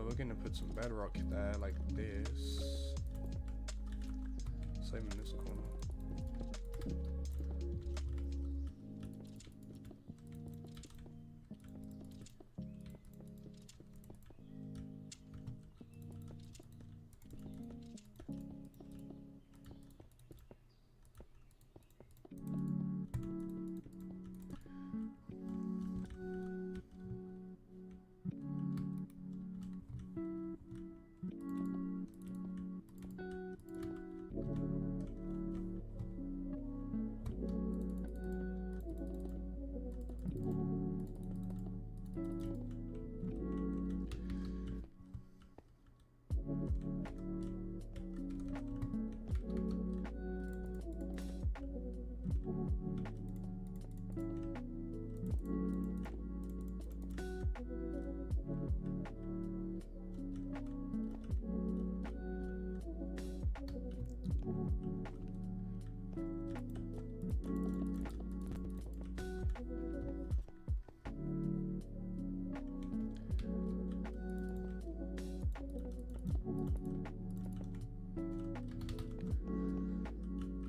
We're gonna put some bedrock there like this. Same in this corner.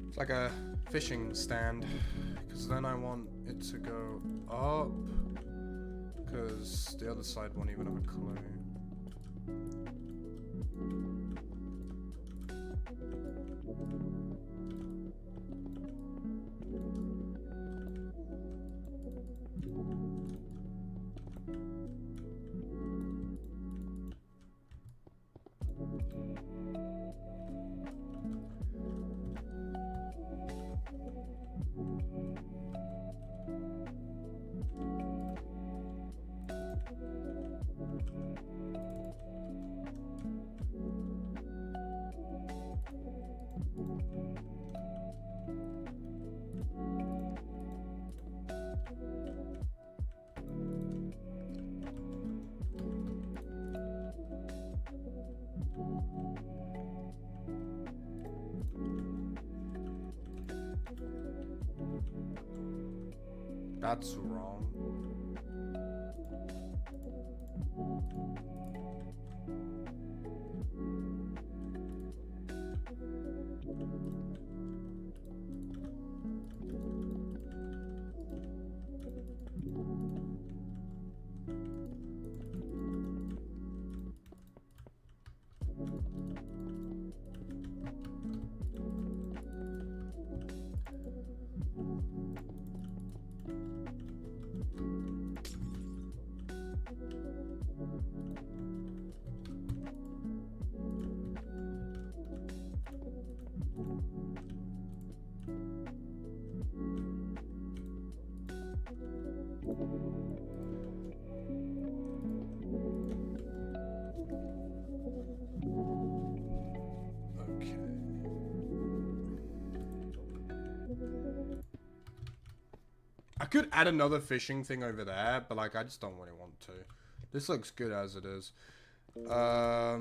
It's like a fishing stand, because then I want it to go up, because the other side won't even have a clue. That's wrong. I could add another fishing thing over there, but like I just don't really want to. This looks good as it is. Oh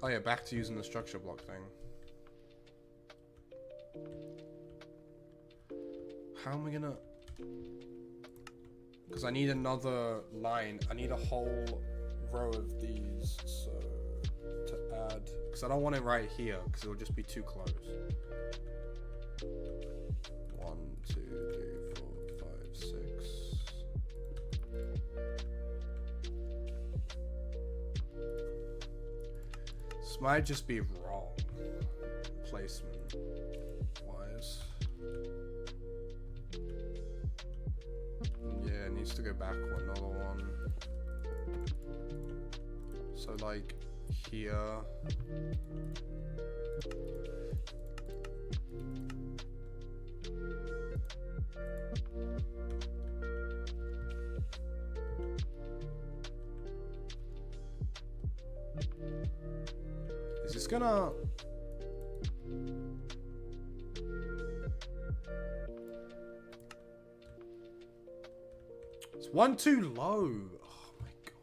yeah, back to using the structure block thing. How am I gonna... Because I need another line. I need a whole row of these, so to add... Because I don't want it right here, because it'll just be too close. 1, 2, 3, 4, 5, 6. This might just be wrong placement wise. Yeah, it needs to go back another one. So like here. Is this gonna... It's one too low. Oh my god.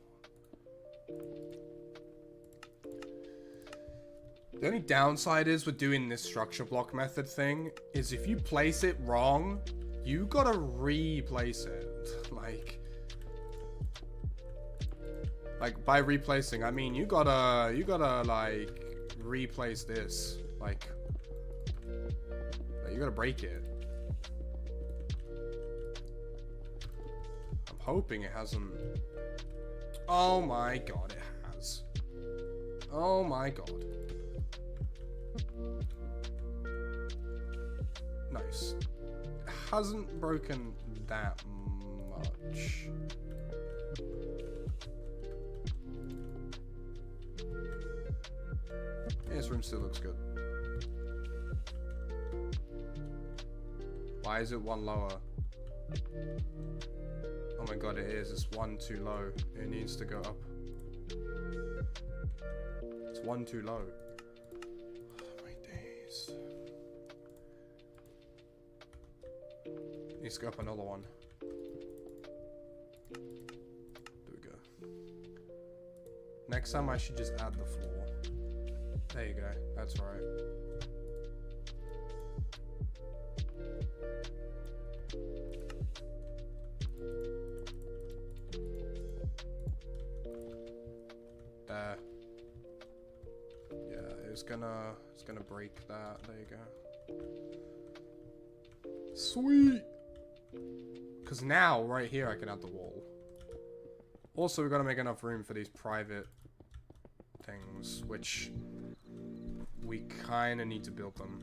The only downside is with doing this structure block method thing is if you place it wrong, you gotta replace it. Like by replacing, I mean you gotta like replace this. Like you gotta break it. I'm hoping it hasn't. Oh my god, it has. Oh my god. Nice. It hasn't broken that much. This room still looks good. Why is it one lower? Oh my god, it is. It's one too low. It needs to go up. It's one too low. Oh my days. Needs to go up another one. There we go. Next time I should just add the floor. There you go. That's right. There. Yeah, it's gonna break that. There you go. Sweet. Because now, right here, I can add the wall. Also, we've got to make enough room for these private things, which we kind of need to build them.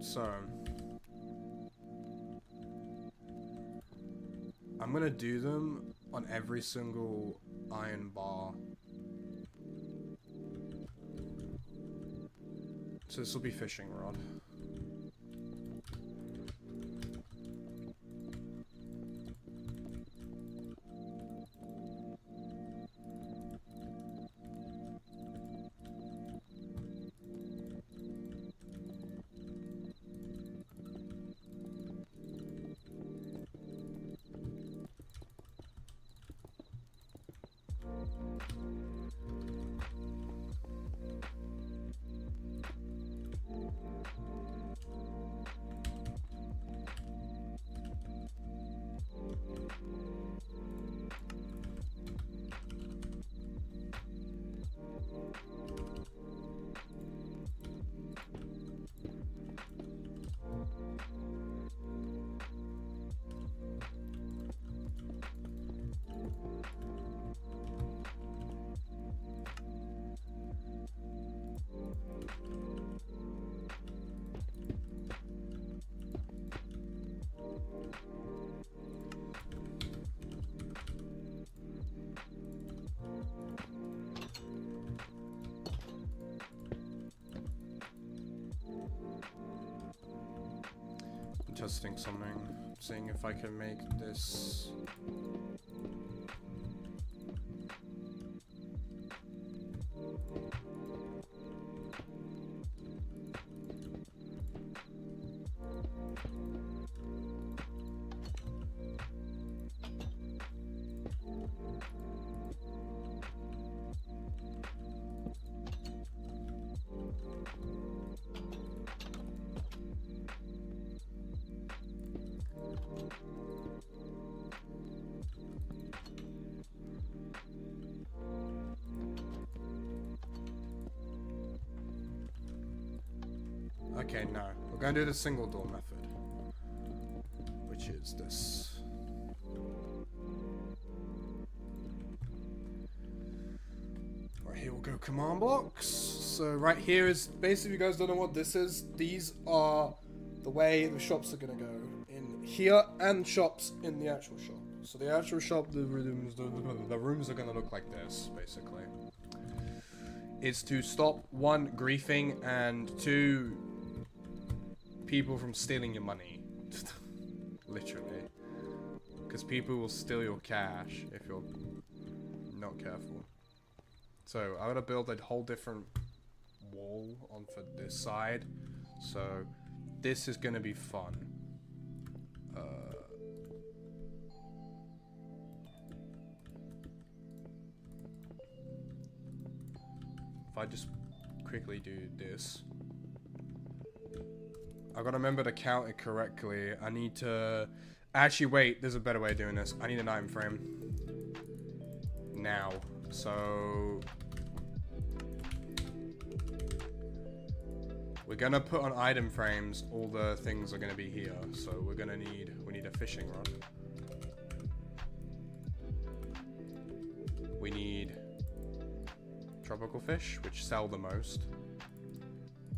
So, I'm gonna do them on every single iron bar. So this will be fishing rod. testing something, seeing if I can make this. Okay, no. We're going to do the single door method, which is this. Right here we'll go command blocks. So right here is, basically, if you guys don't know what this is, these are the way the shops are going to go. In here and shops in the actual shop. So the actual shop, the rooms are going to look like this, basically. It's to stop, 1, griefing, and 2, people from stealing your money. Literally. Because people will steal your cash if you're not careful. So I'm gonna build a whole different wall on for this side. So this is gonna be fun. If I just quickly do this. I gotta remember to count it correctly. I need to... Actually, wait. There's a better way of doing this. I need an item frame. Now. So... we're gonna put on item frames. All the things are gonna be here. So we're gonna need... we need a fishing rod. We need... tropical fish, which sell the most.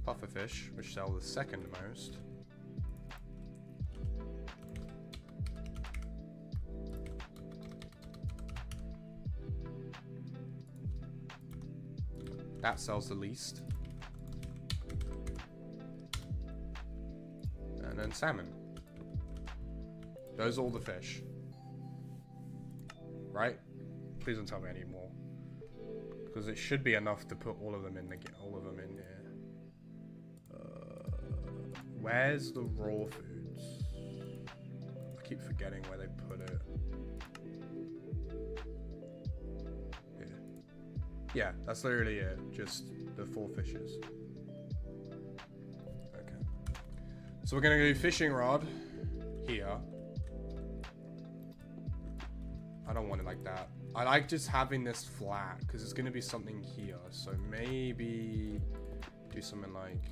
Pufferfish, which sell the second most. That sells the least. And then salmon. Those are all the fish. Right? Please don't tell me I need more. Because it should be enough to put all of them in the here. Where's the raw foods? I keep forgetting where they put it. Here. Yeah, that's literally it. Just the 4 fishes. Okay. So we're gonna do fishing rod here. I don't want it like that. I like just having this flat because it's gonna be something here. So maybe do something like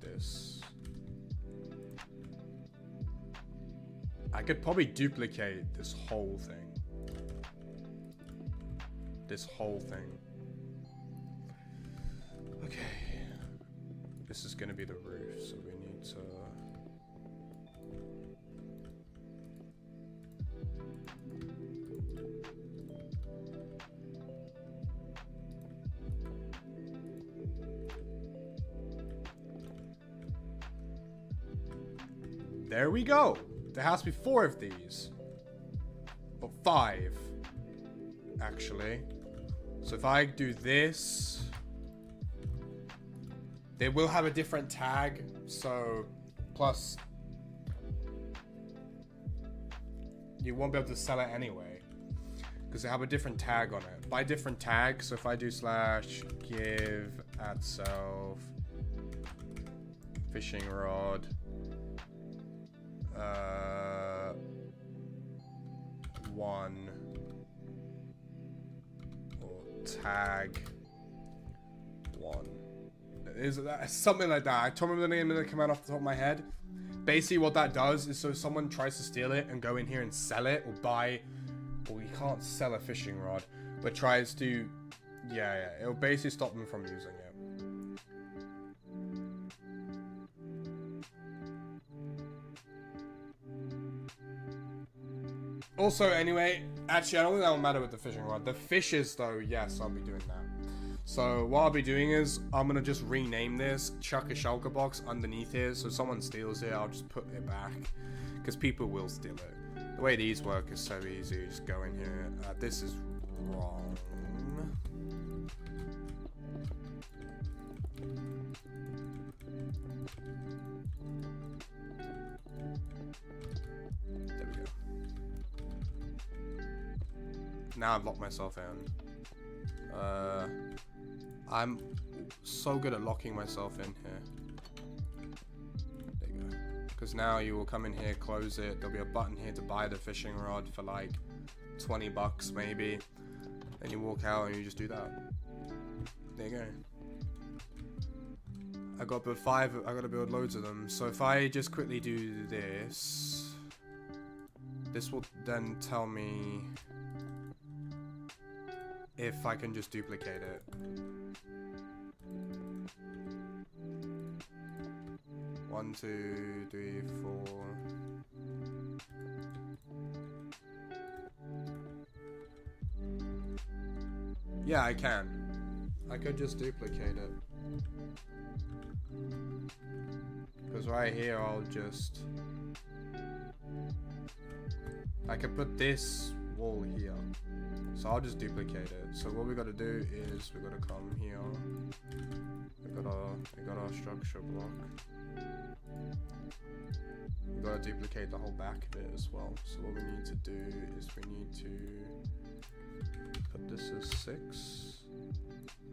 this. I could probably duplicate this whole thing. This whole thing. Okay. This is gonna be the roof, so we need to... There we go. There has to be 4 of these. But 5. Actually. So if I do this... they will have a different tag. So... plus... you won't be able to sell it anyway. Because they have a different tag on it. By different tag, so if I do / give at self... fishing rod... 1 or tag 1. Is that something like that? I don't remember the name of the command off the top of my head. Basically what that does is, so someone tries to steal it and go in here and sell it or buy, well, you can't sell a fishing rod, but tries to, yeah, it'll basically stop them from using it. Also, anyway, actually, I don't think that will matter with the fishing rod. The fishes, though, yes, I'll be doing that. So what I'll be doing is I'm gonna just rename this, chuck a shulker box underneath here, so if someone steals it, I'll just put it back, because people will steal it. The way these work is so easy. You just go in here. This is wrong. There we go. Now I've locked myself in. I'm so good at locking myself in here. There you go. Because now you will come in here, close it. There'll be a button here to buy the fishing rod for like 20 bucks maybe. Then you walk out and you just do that. There you go. I got to build 5. I got to build loads of them. So if I just quickly do this, this will then tell me if I can just duplicate it. One, 2, 3, 4. Yeah, I can. I could just duplicate it. Because right here, I'll just... I can put this wall here. So I'll just duplicate it. So what we gotta do is we gotta come here. We got our structure block. We gotta duplicate the whole back of it as well. So what we need to do is we need to put this as 6.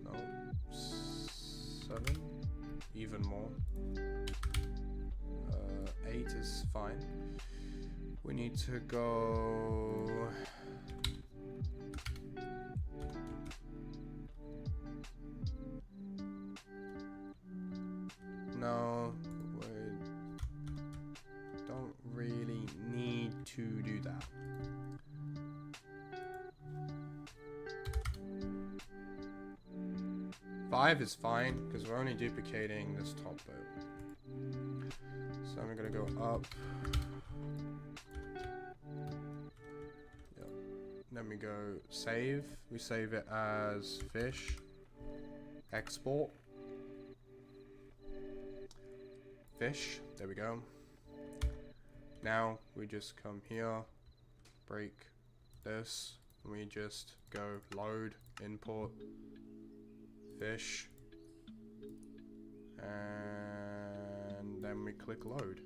No, 7. Even more. 8 is fine. We need to go. No, we don't really need to do that. Five is fine, because we're only duplicating this top bit. So I'm gonna go up. Yep. Then we go save. We save it as fish. Export. Fish. There we go. Now we just come here, break this, and we just go load, import, fish, and then we click load.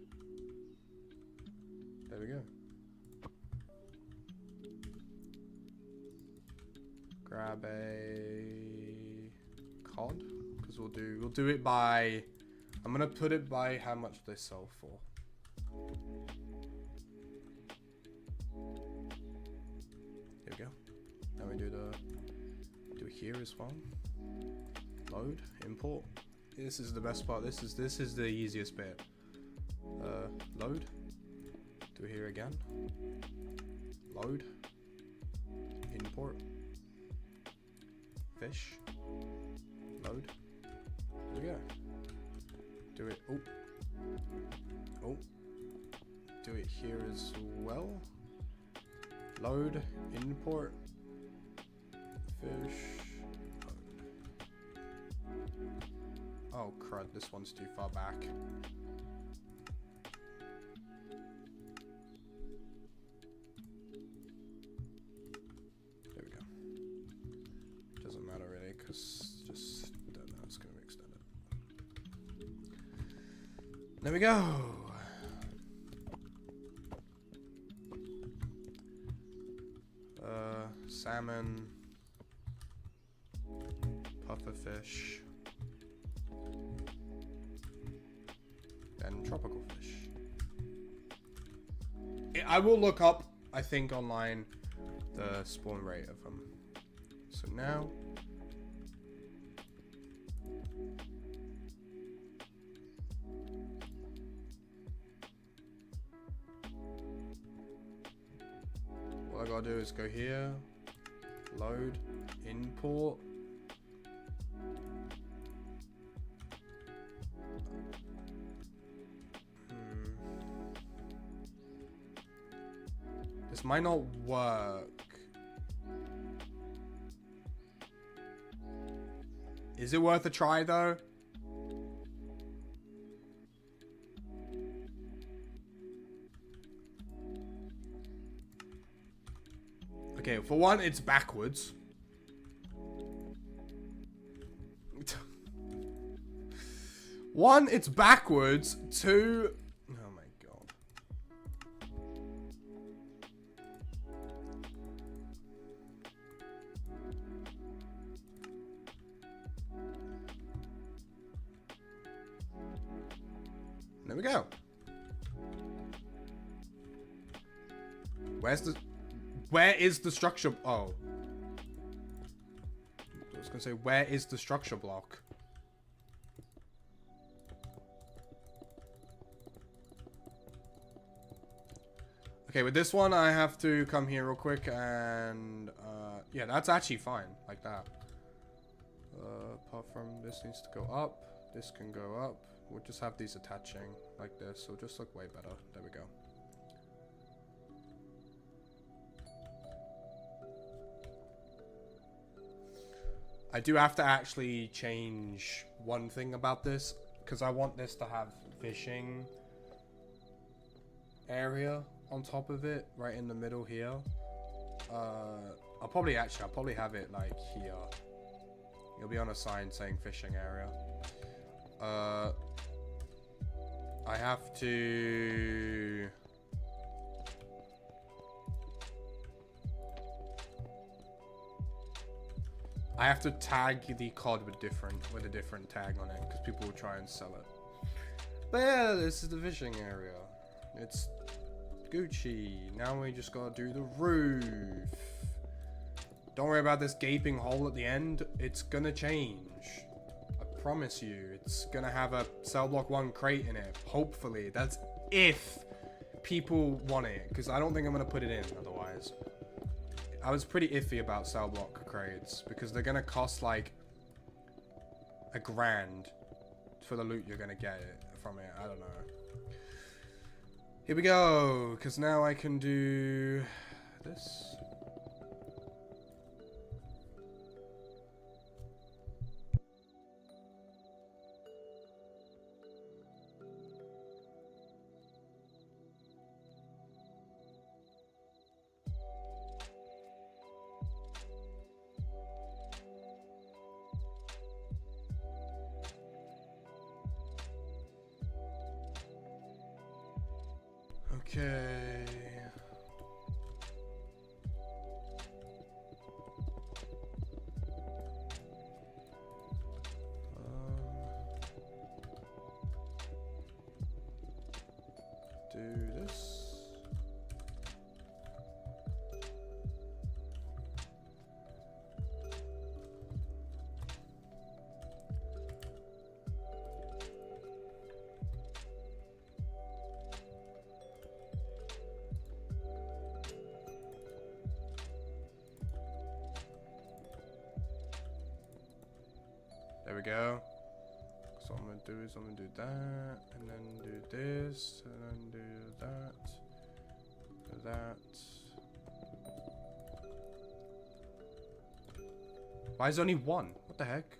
There we go. Grab a cod, because we'll do it by, I'm gonna put it by how much they sell for. There we go. Now we do here as well. Load, import. This is the best part. This is the easiest bit. Load. Do here again. Load. Import. Fish. Load. There we go. Do it. Oh. Oh. Do it here as well. Load. Import. Fish. Oh crud, this one's too far back. There we go. Doesn't matter really, because just don't know, it's going to be extended. There we go. Salmon. Pufferfish. And tropical fish. I will look up, I think, online the spawn rate of them. So now, what I gotta do is go here, load, import. This might not work. Is it worth a try though? Okay, for one, it's backwards. One, it's backwards. Two, oh my god. There we go. Where is the structure? Oh. I was gonna say, where is the structure block? Okay, with this one, I have to come here real quick and, yeah, that's actually fine, like that. Apart from this needs to go up, this can go up. We'll just have these attaching like this, so it'll just look way better. There we go. I do have to actually change one thing about this, because I want this to have fishing area on top of it, right in the middle here. I'll probably have it like here. It'll be on a sign saying fishing area. I have to tag the cod with a different tag on it, because people will try and sell it. But yeah, this is the fishing area. It's Gucci. Now we just gotta do the roof. Don't worry about this gaping hole at the end. It's gonna change. I promise you. It's gonna have a cell block 1 crate in it. Hopefully. That's if people want it. Because I don't think I'm gonna put it in otherwise. I was pretty iffy about cell block crates. Because they're gonna cost like $1,000 for the loot you're gonna get from it. I don't know. Here we go, because now I can do this. Okay. Do this. There we go. So what I'm gonna do is I'm gonna do that, and then do this, and then do that, do that. Why is there only one? What the heck?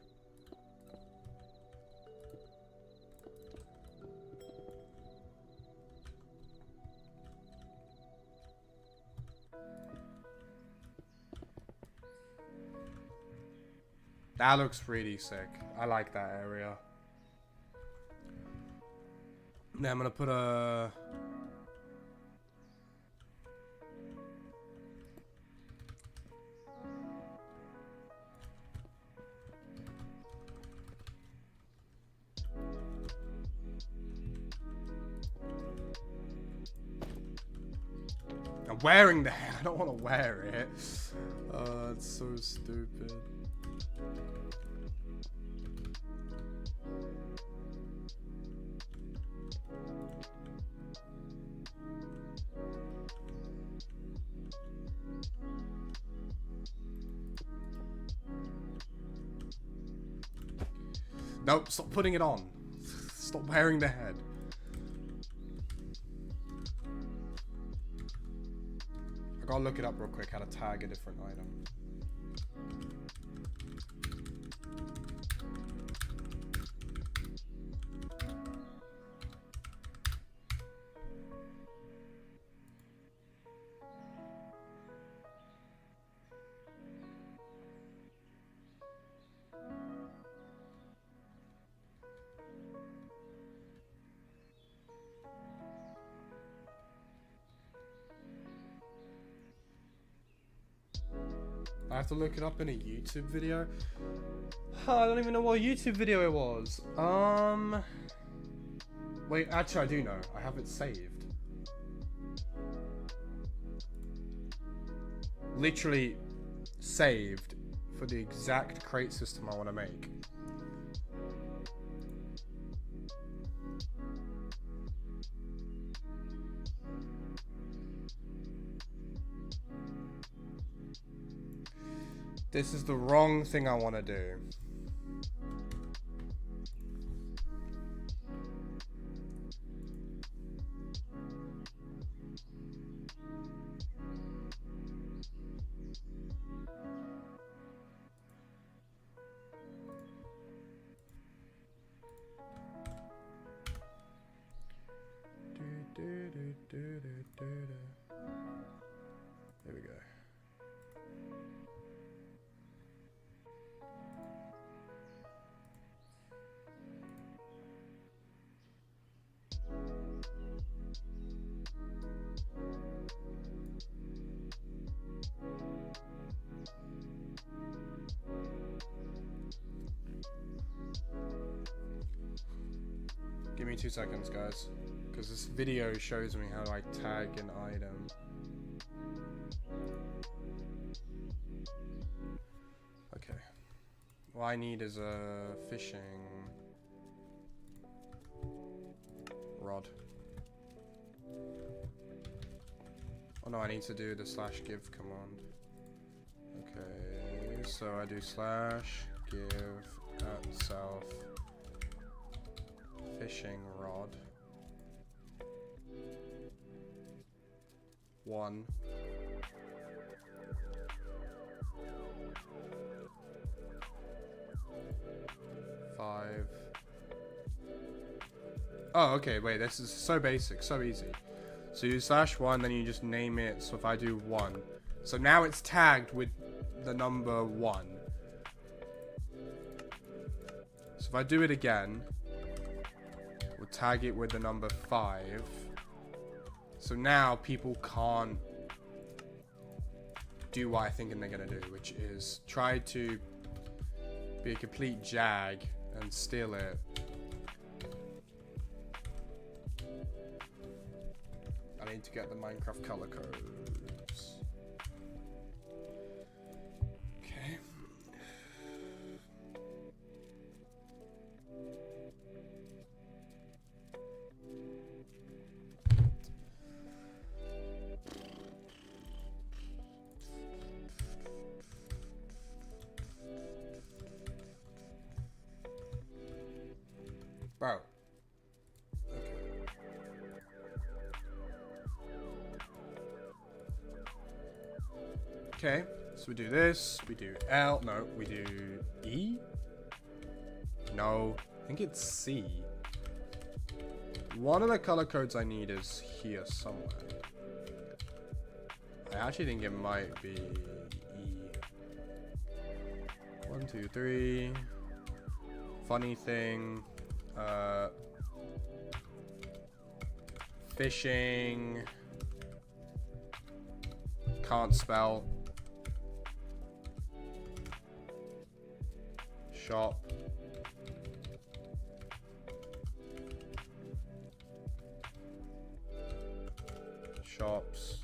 That looks really sick. I like that area. Now I'm gonna put a... I'm wearing that. I don't want to wear it. It's so stupid. Nope, stop putting it on. Stop wearing the head. I gotta look it up real quick how to tag a different item. have to look it up in a YouTube video. I don't even know what YouTube video it was. Wait, actually I do know. I have it saved. Literally saved for the exact crate system I want to make. This is the wrong thing I want to do. There we go. Give me 2 seconds, guys, because this video shows me how I tag an item. Okay. What I need is a fishing rod. Oh no, I need to do the /give command. Okay, so I do /give at self fishing rod 1 5. Oh, okay, wait, this is so basic, so easy. So you /1, then you just name it. So if I do 1, so now it's tagged with the number 1. So if I do it again, we'll tag it with the number 5. So now people can't do what I think they're gonna do, which is try to be a complete jag and steal it. I need to get the Minecraft color codes. Okay. Bro. Okay, so we do this, we do L, no, we do E? No, I think it's C. One of the color codes I need is here somewhere. I actually think it might be E. 1, 2, 3. Funny thing. Fishing. Can't spell. Shop. Shops.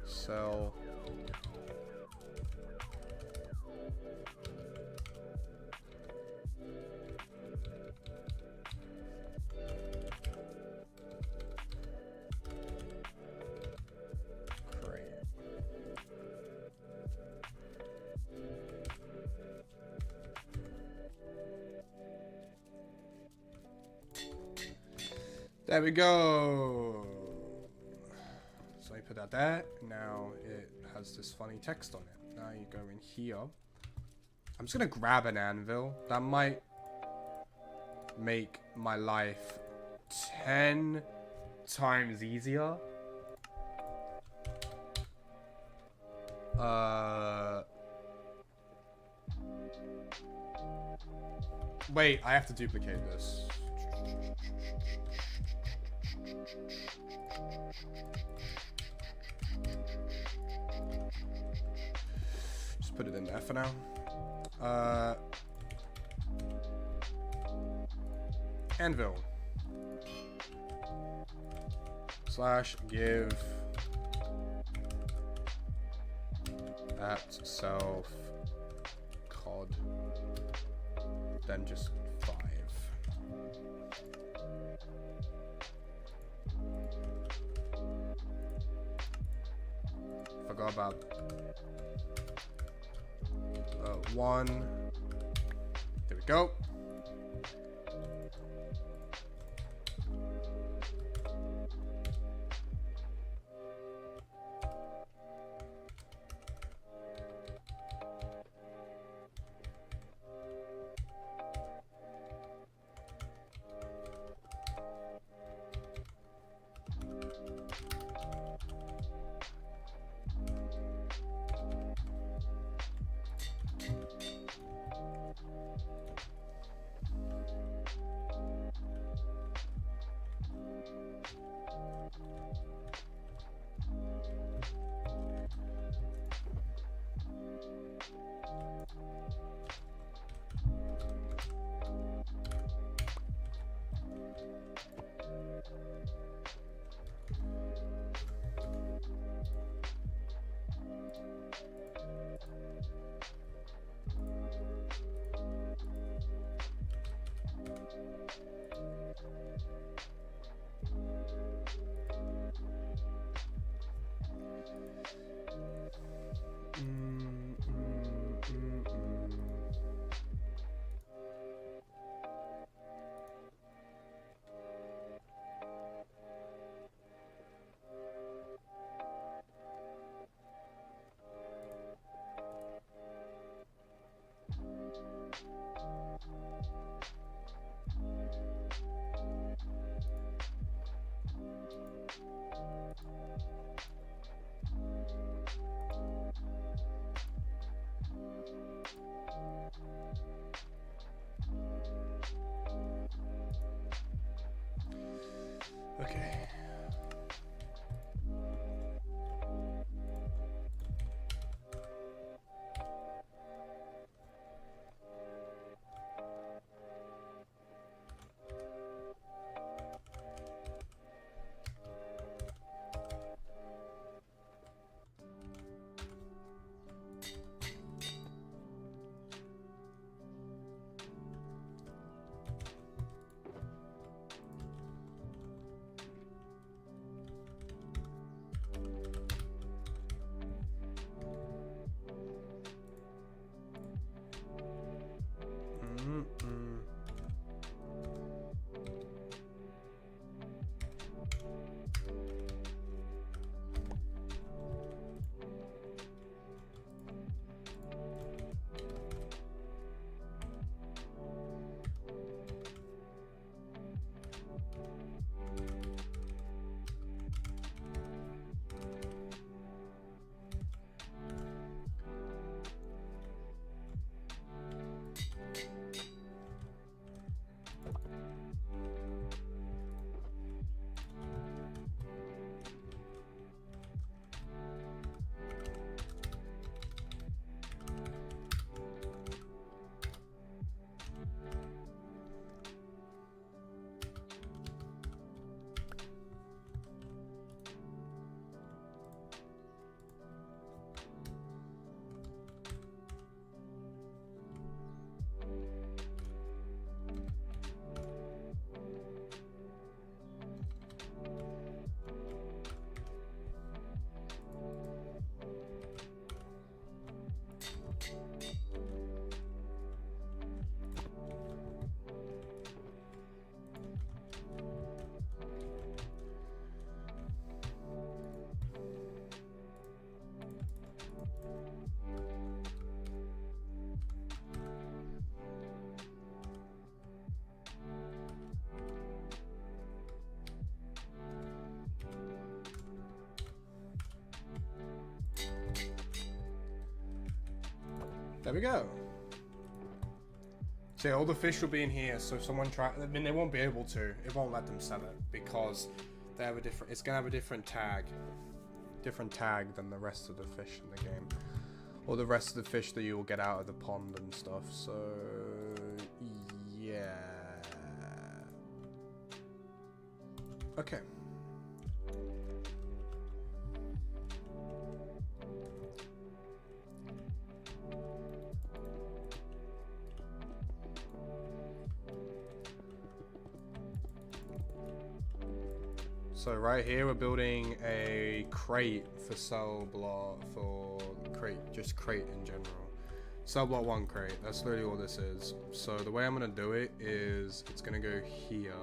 Sell. There we go. So I put that there. Now it has this funny text on it. Now you go in here. I'm just gonna grab an anvil. That might make my life 10 times easier. Wait, I have to duplicate this. Just put it in there for now. Anvil. / give at self cod. Then just 5. Forgot about 1. There we go. Okay. There we go. So yeah, all the fish will be in here, so if someone try, I mean, they won't be able to. It won't let them sell it because they have a different. It's gonna have a different tag than the rest of the fish in the game, or the rest of the fish that you will get out of the pond and stuff. So yeah. Okay. So right here we're building a crate for cell block, for crate, just crate in general. Cell block 1 crate, that's literally all this is. So the way I'm gonna do it is, it's gonna go here.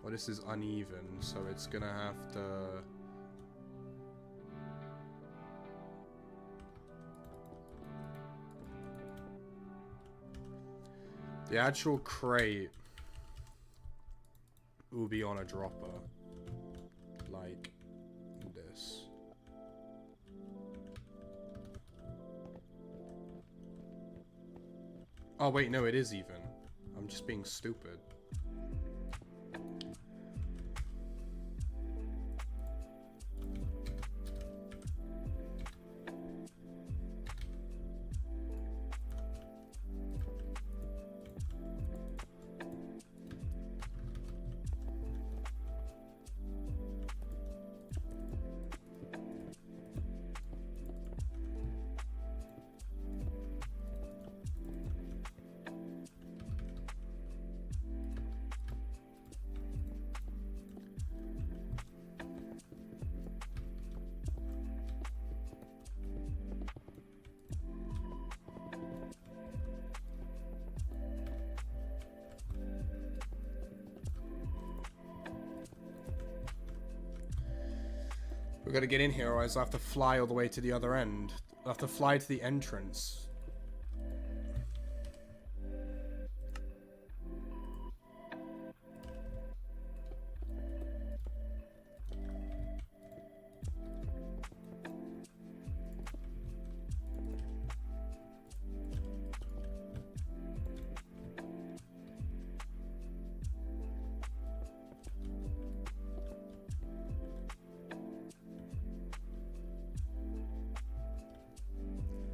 Well, this is uneven, so it's gonna have to... The actual crate will be on a dropper. Like this. Oh wait, no, it is even. I'm just being stupid. We've got to get in here, or else I have to fly all the way to the other end. I have to fly to the entrance.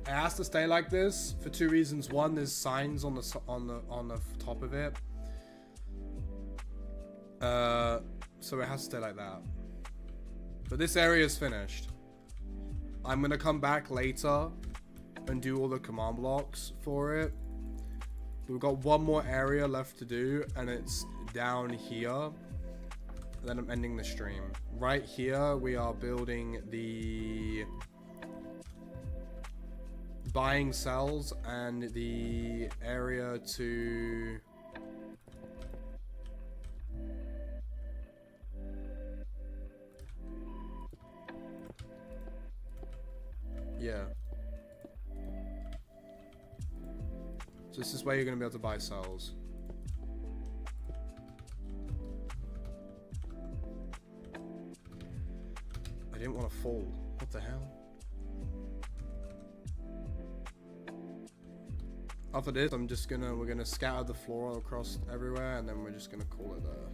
It has to stay like this for 2 reasons. One, there's signs on the top of it, so it has to stay like that. But this area is finished. I'm gonna come back later and do all the command blocks for it. We've got one more area left to do, and it's down here. And then I'm ending the stream. Right here, we are building the buying cells and the area to yeah. So this is where you're gonna be able to buy cells. I didn't want to fall. What the hell? After this, we're gonna scatter the floor across everywhere, and then we're just gonna call it there.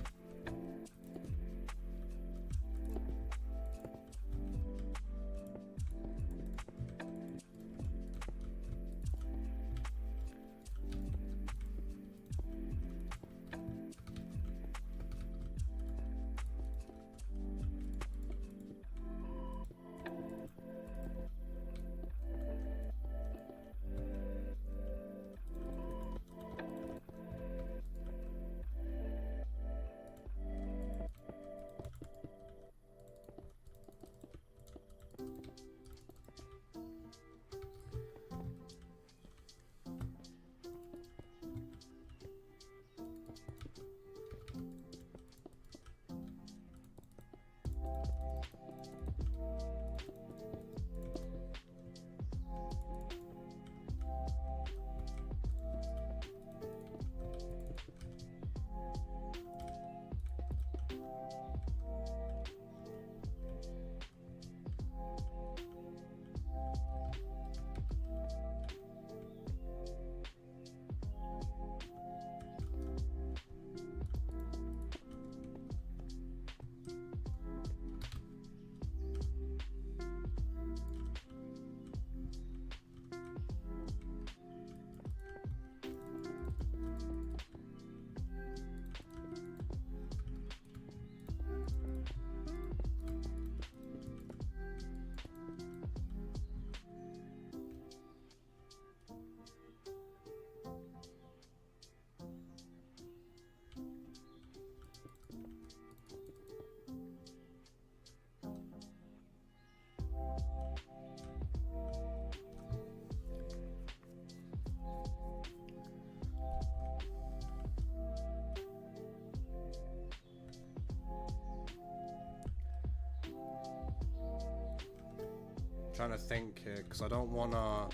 Trying to think here, because I don't want to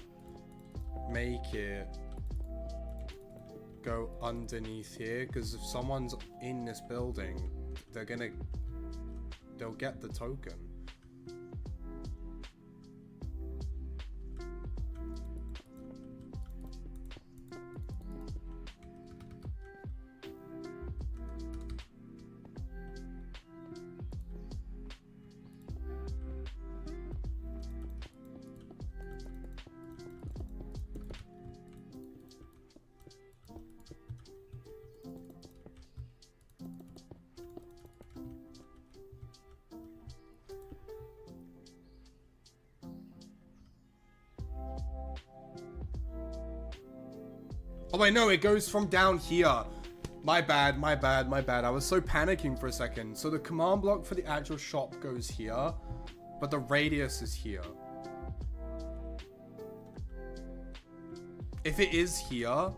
make it go underneath here, because if someone's in this building, they'll get the token. Oh wait, no, it goes from down here. My bad, my bad, my bad. I was so panicking for a second. So the command block for the actual shop goes here, but the radius is here. If it is here,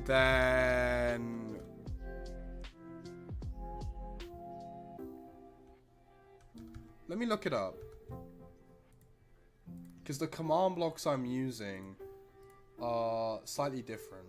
then... Let me look it up. Because the command blocks I'm using are slightly different.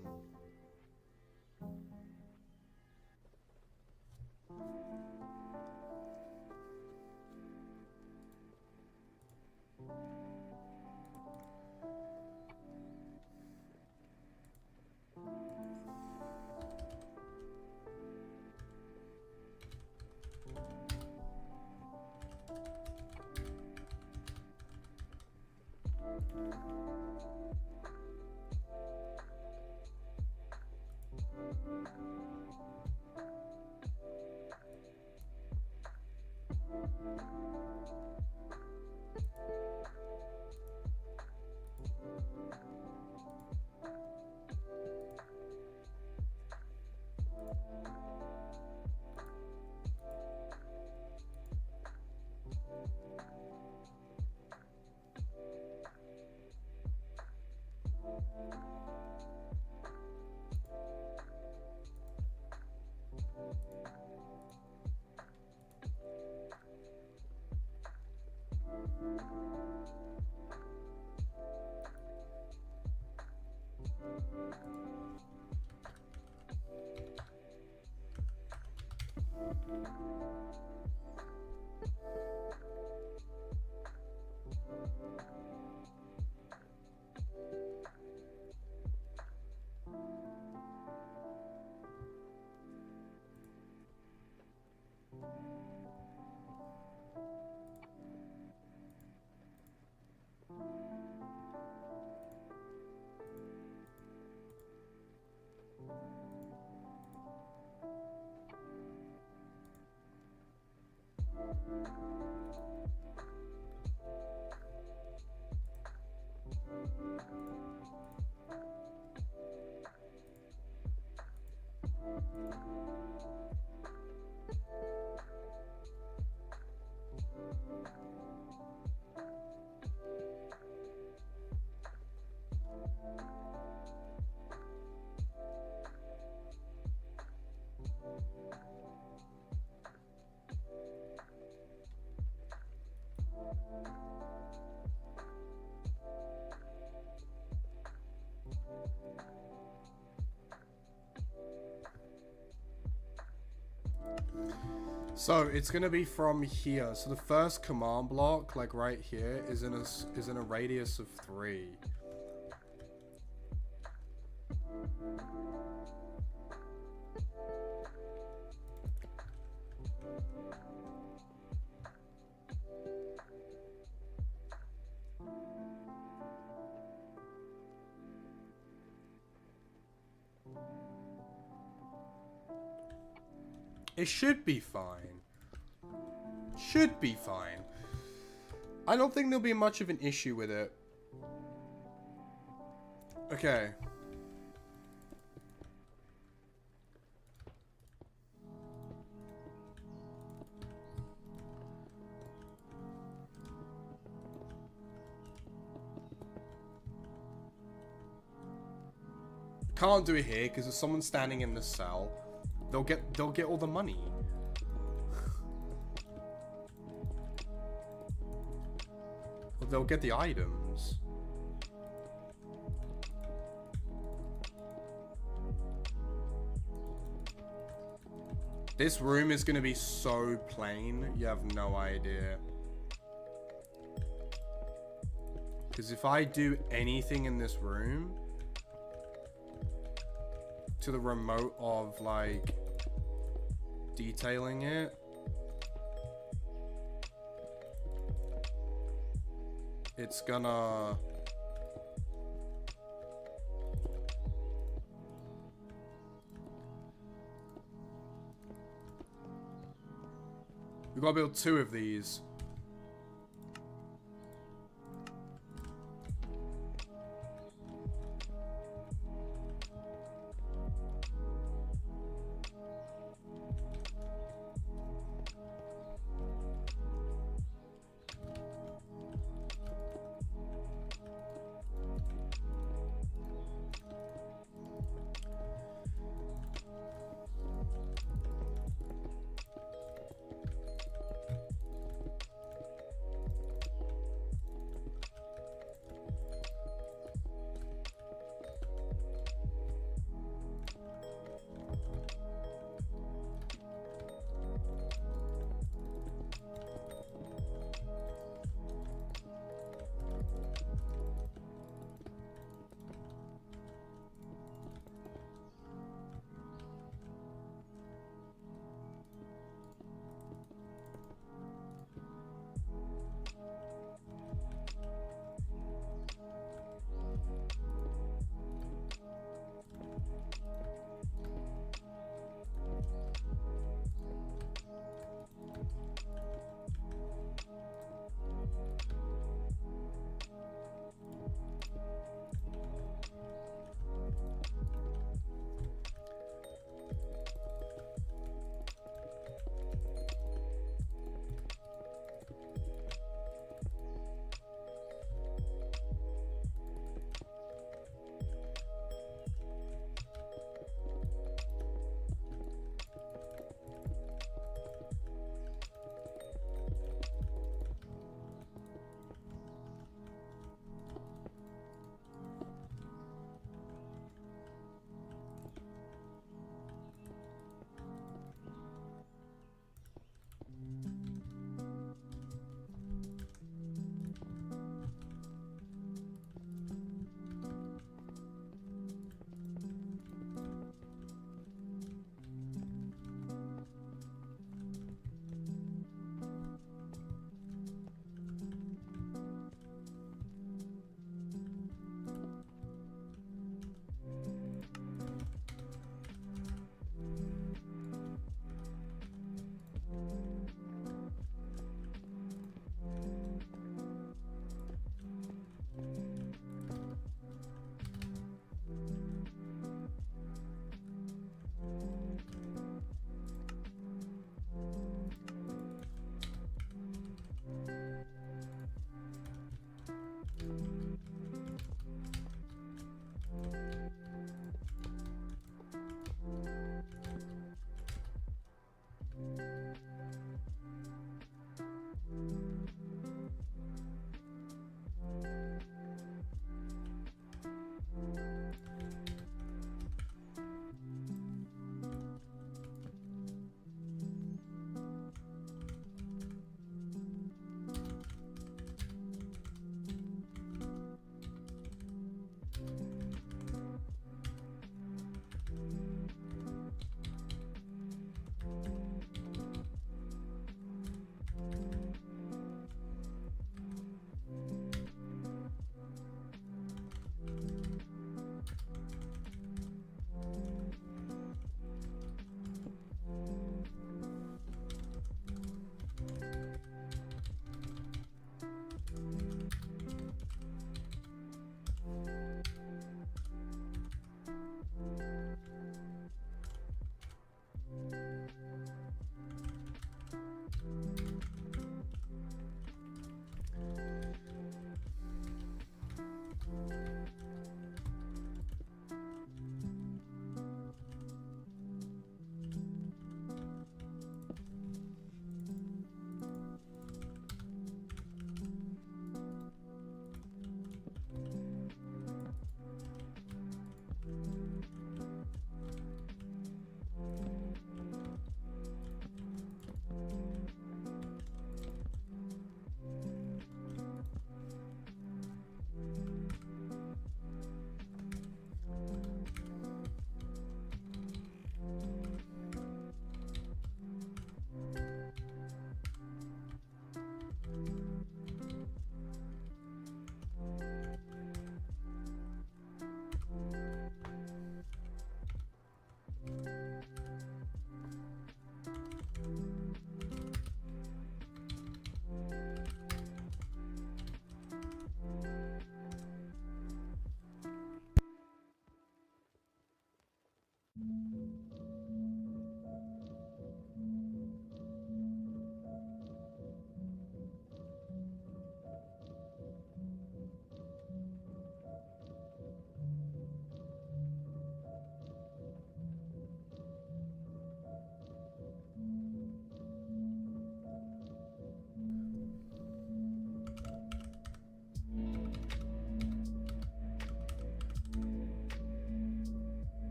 So it's gonna be from here. So the first command block, like right here, is in a radius of 3. It should be fine. Should be fine. I don't think there'll be much of an issue with it. Okay. Can't do it here because if someone's standing in the cell, they'll get all the money. they'll get the items. This room is gonna be so plain, you have no idea. Because if I do anything in this room to the remote of like detailing it, it's gonna we gotta build 2 of these.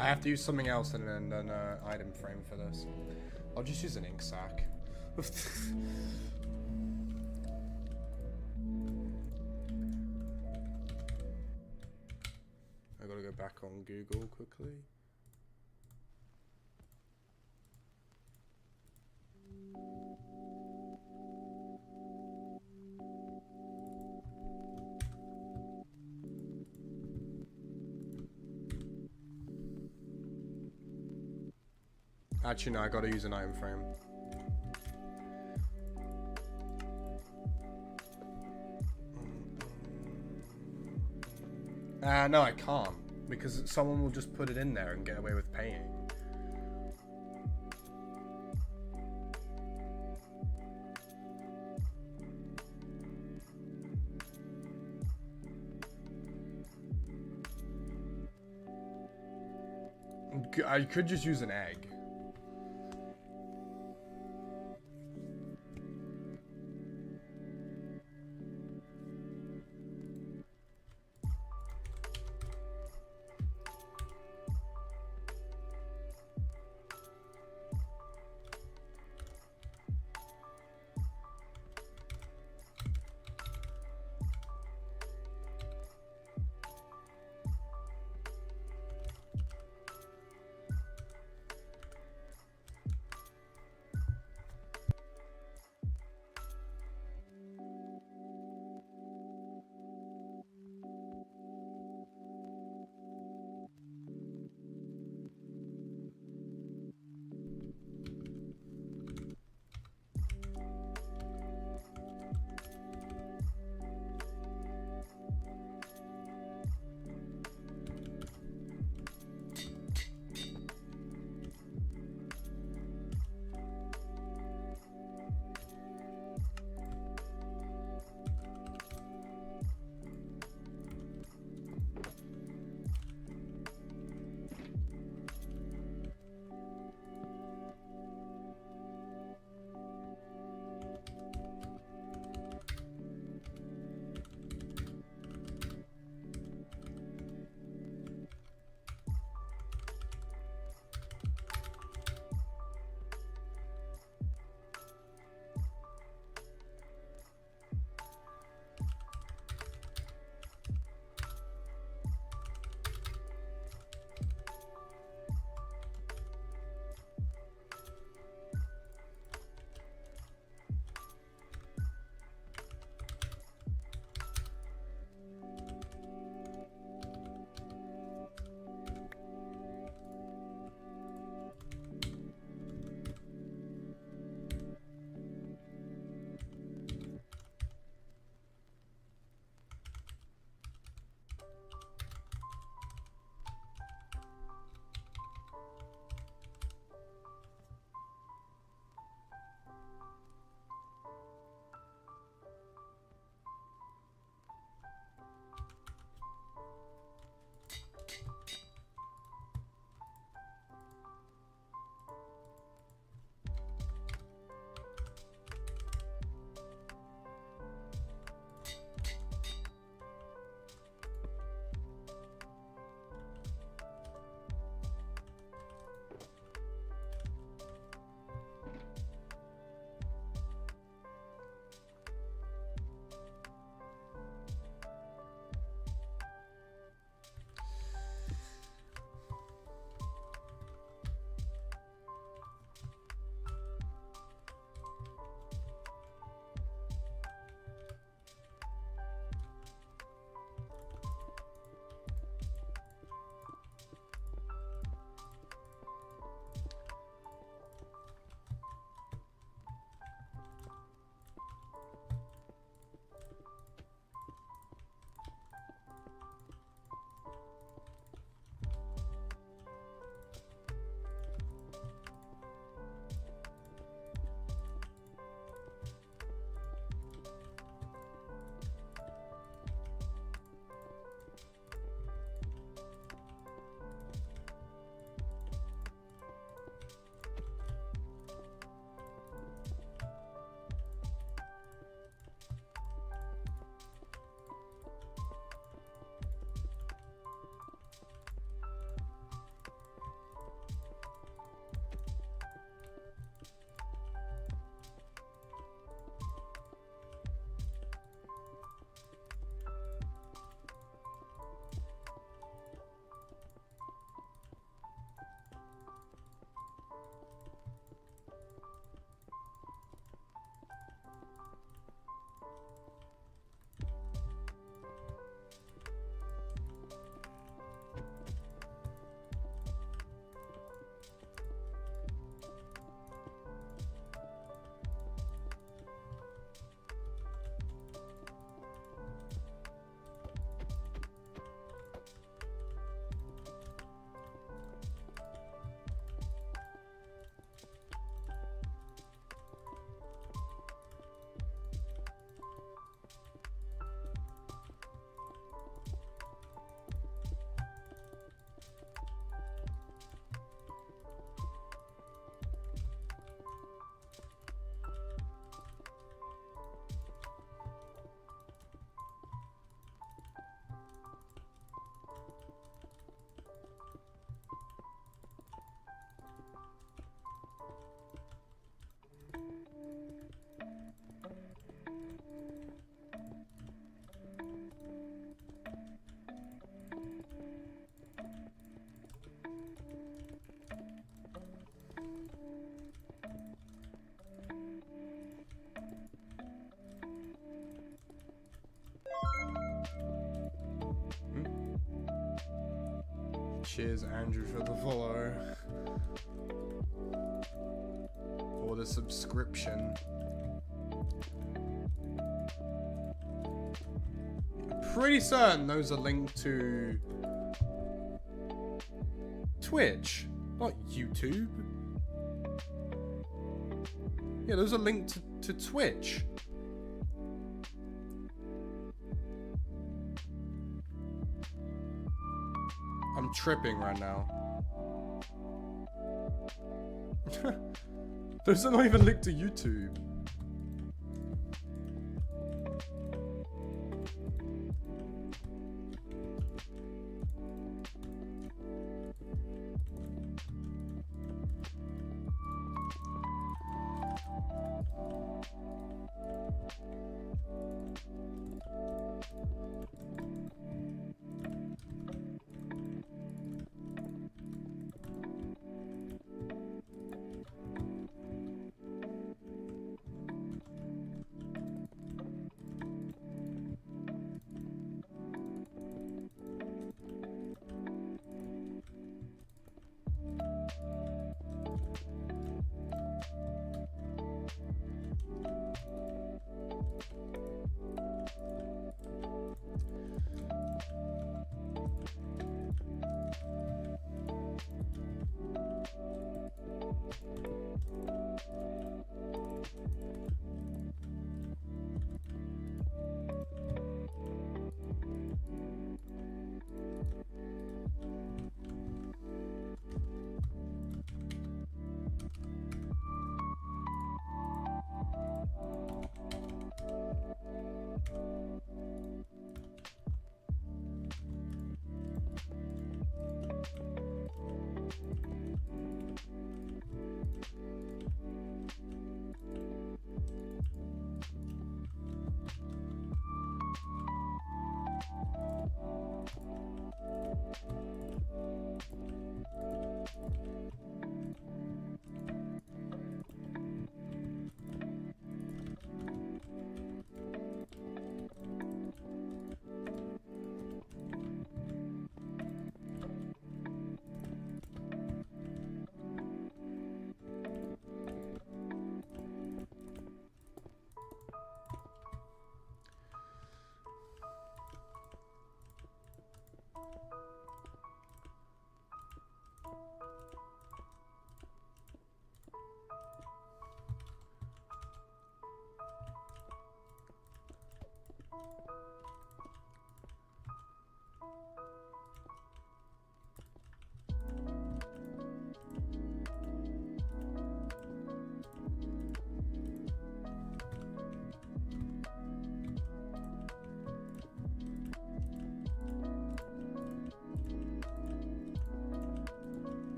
I have to use something else and then an item frame for this. I'll just use an ink sac. I gotta go back on Google quickly. Actually, no, I gotta use an item frame. No, I can't. Because someone will just put it in there and get away with paying. I could just use an egg. Cheers, Andrew, for the follow. Or the subscription. Pretty certain those are linked to Twitch, not YouTube. Yeah, those are linked to Twitch. I'm tripping right now. Those are not even linked to YouTube.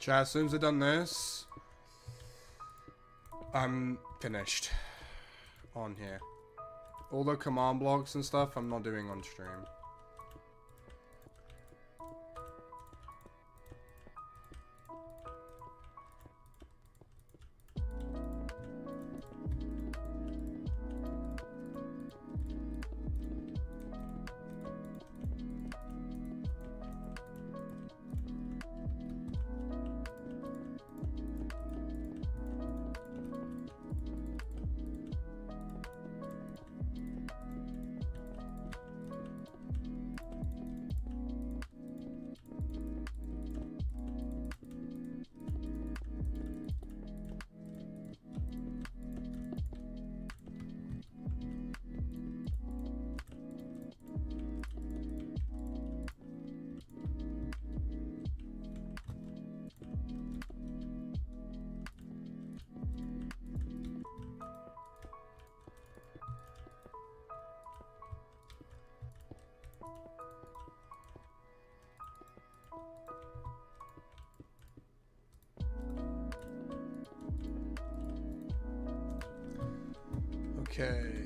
Chat, as soon as I've done this, I'm finished on here. All the command blocks and stuff I'm not doing on stream. Okay.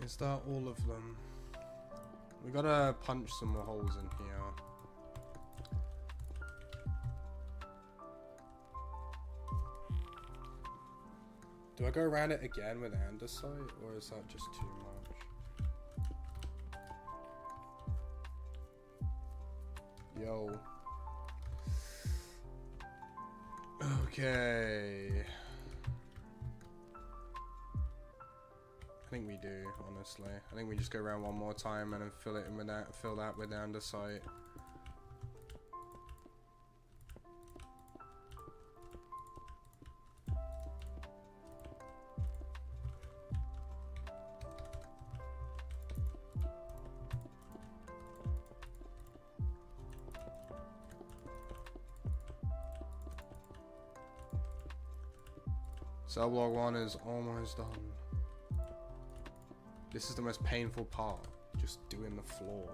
Is that all of them? We gotta punch some more holes in here. Do I go around it again with andesite, or is that just too much? Yo. Okay. I think we do, honestly. I think we just go around one more time and then fill it in with that, fill that with andesite. Cell block 1 is almost done. This is the most painful part, just doing the floor.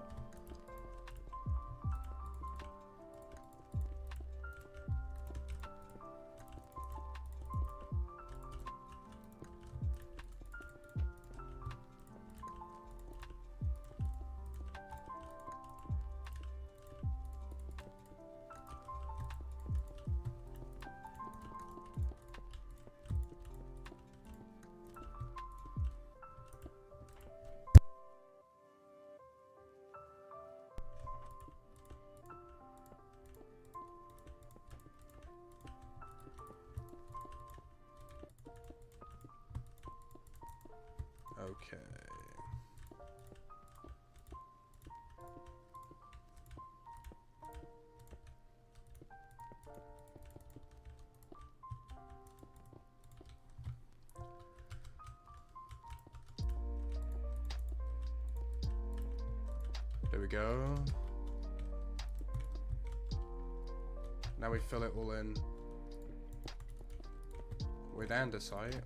Okay. There we go. Now we fill it all in with andesite.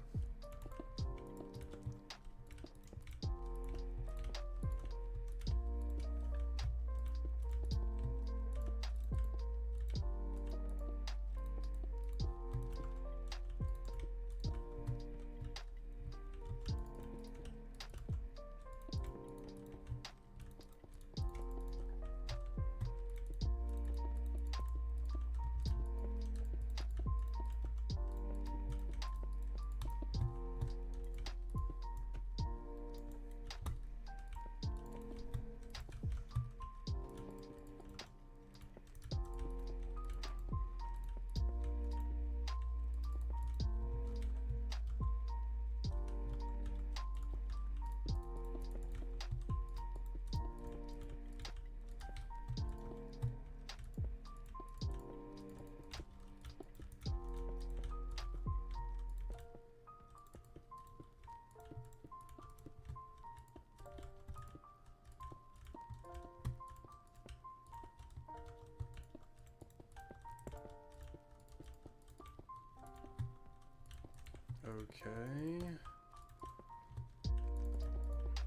Okay.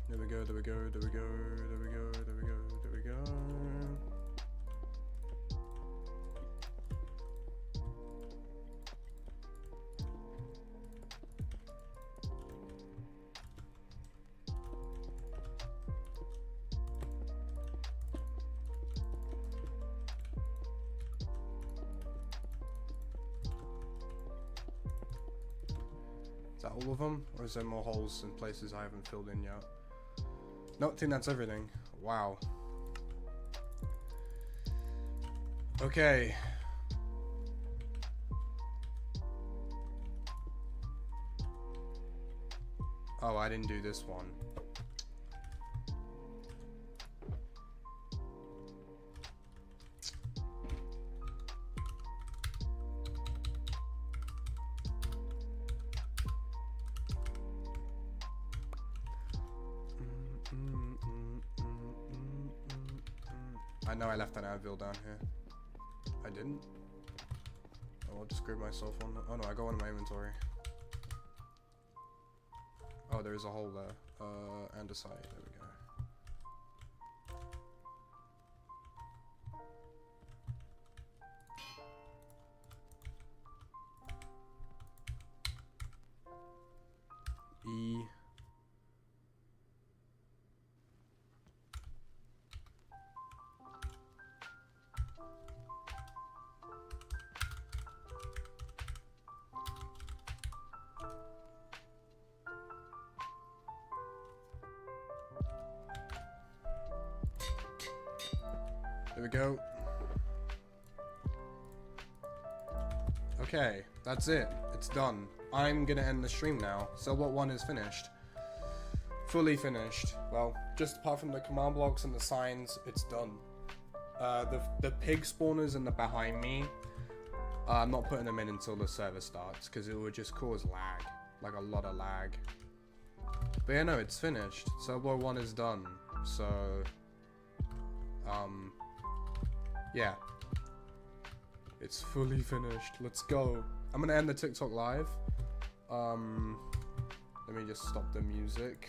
There we go, there we go, there we go, there we go, there we go, there we go. Is that all of them? Or is there more holes in places I haven't filled in yet? No, I think that's everything. Wow. Okay. Oh, I didn't do this one. I know I left an anvil down here. I didn't. Oh, I'll just screw myself on. Oh no, I go on my inventory. Oh, there is a hole there. And a side. There we go. E. There we go. Okay, that's it. It's done. I'm gonna end the stream now. So what one is finished? Fully finished. Well, just apart from the command blocks and the signs, it's done. The pig spawners and the behind me, I'm not putting them in until the server starts because it would just cause lag, like a lot of lag. But yeah, no, it's finished. Server 1 is done. So, yeah, it's fully finished. Let's go. I'm gonna end the TikTok live. Let me just stop the music.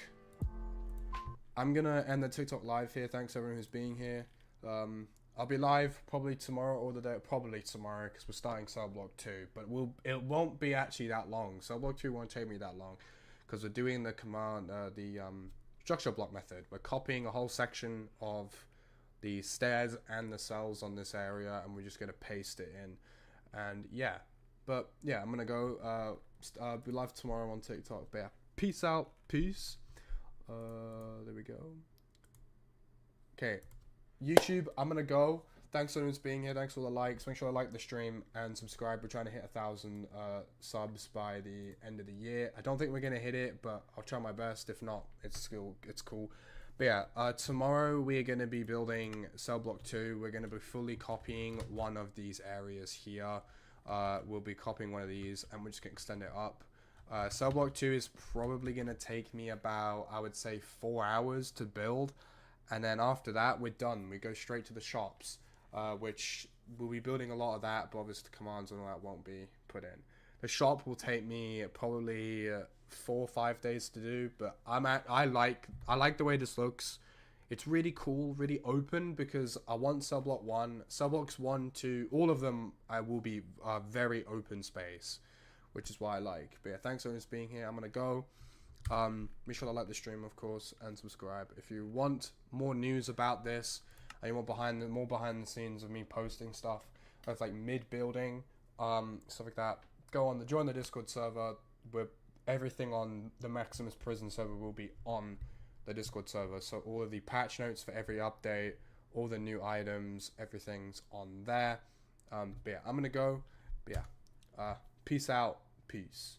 I'm gonna end the TikTok live here. Thanks everyone who's being here. I'll be live probably tomorrow or the day, probably tomorrow because we're starting cell block 2, but it won't be actually that long. Cell block 2 won't take me that long because we're doing the command, structure block method. We're copying a whole section of the stairs and the cells on this area, and we're just gonna paste it in. And yeah, but yeah, I'm gonna go. Be live tomorrow on TikTok. But yeah, peace out, peace. There we go. Okay, YouTube, I'm gonna go. Thanks everyone for being here. Thanks for all the likes. Make sure to like the stream and subscribe. We're trying to hit 1,000 subs by the end of the year. I don't think we're gonna hit it, but I'll try my best. If not, it's cool. But yeah, tomorrow we're going to be building cell block 2. We're going to be fully copying one of these areas here. We'll be copying one of these and we're just going to extend it up. Cell block 2 is probably going to take me about, I would say, 4 hours to build. And then after that, we're done. We go straight to the shops, which we'll be building a lot of that, but obviously the commands and all that won't be put in. The shop will take me probably 4 or 5 days to do, but I like the way this looks. It's really cool, really open, because I want cell block 1, cell blocks 1, 2, all of them will be very open space, which is what I like. But yeah, thanks everyone for being here. I'm gonna go. Make sure to like the stream, of course, and subscribe. If you want more news about this and you want more behind the scenes of me posting stuff, that's like mid building, stuff like that, join the Discord server. Where everything on the Maximus prison server will be on the Discord server. So all of the patch notes for every update, all the new items, everything's on there. But yeah, I'm gonna go. But yeah, peace out, peace.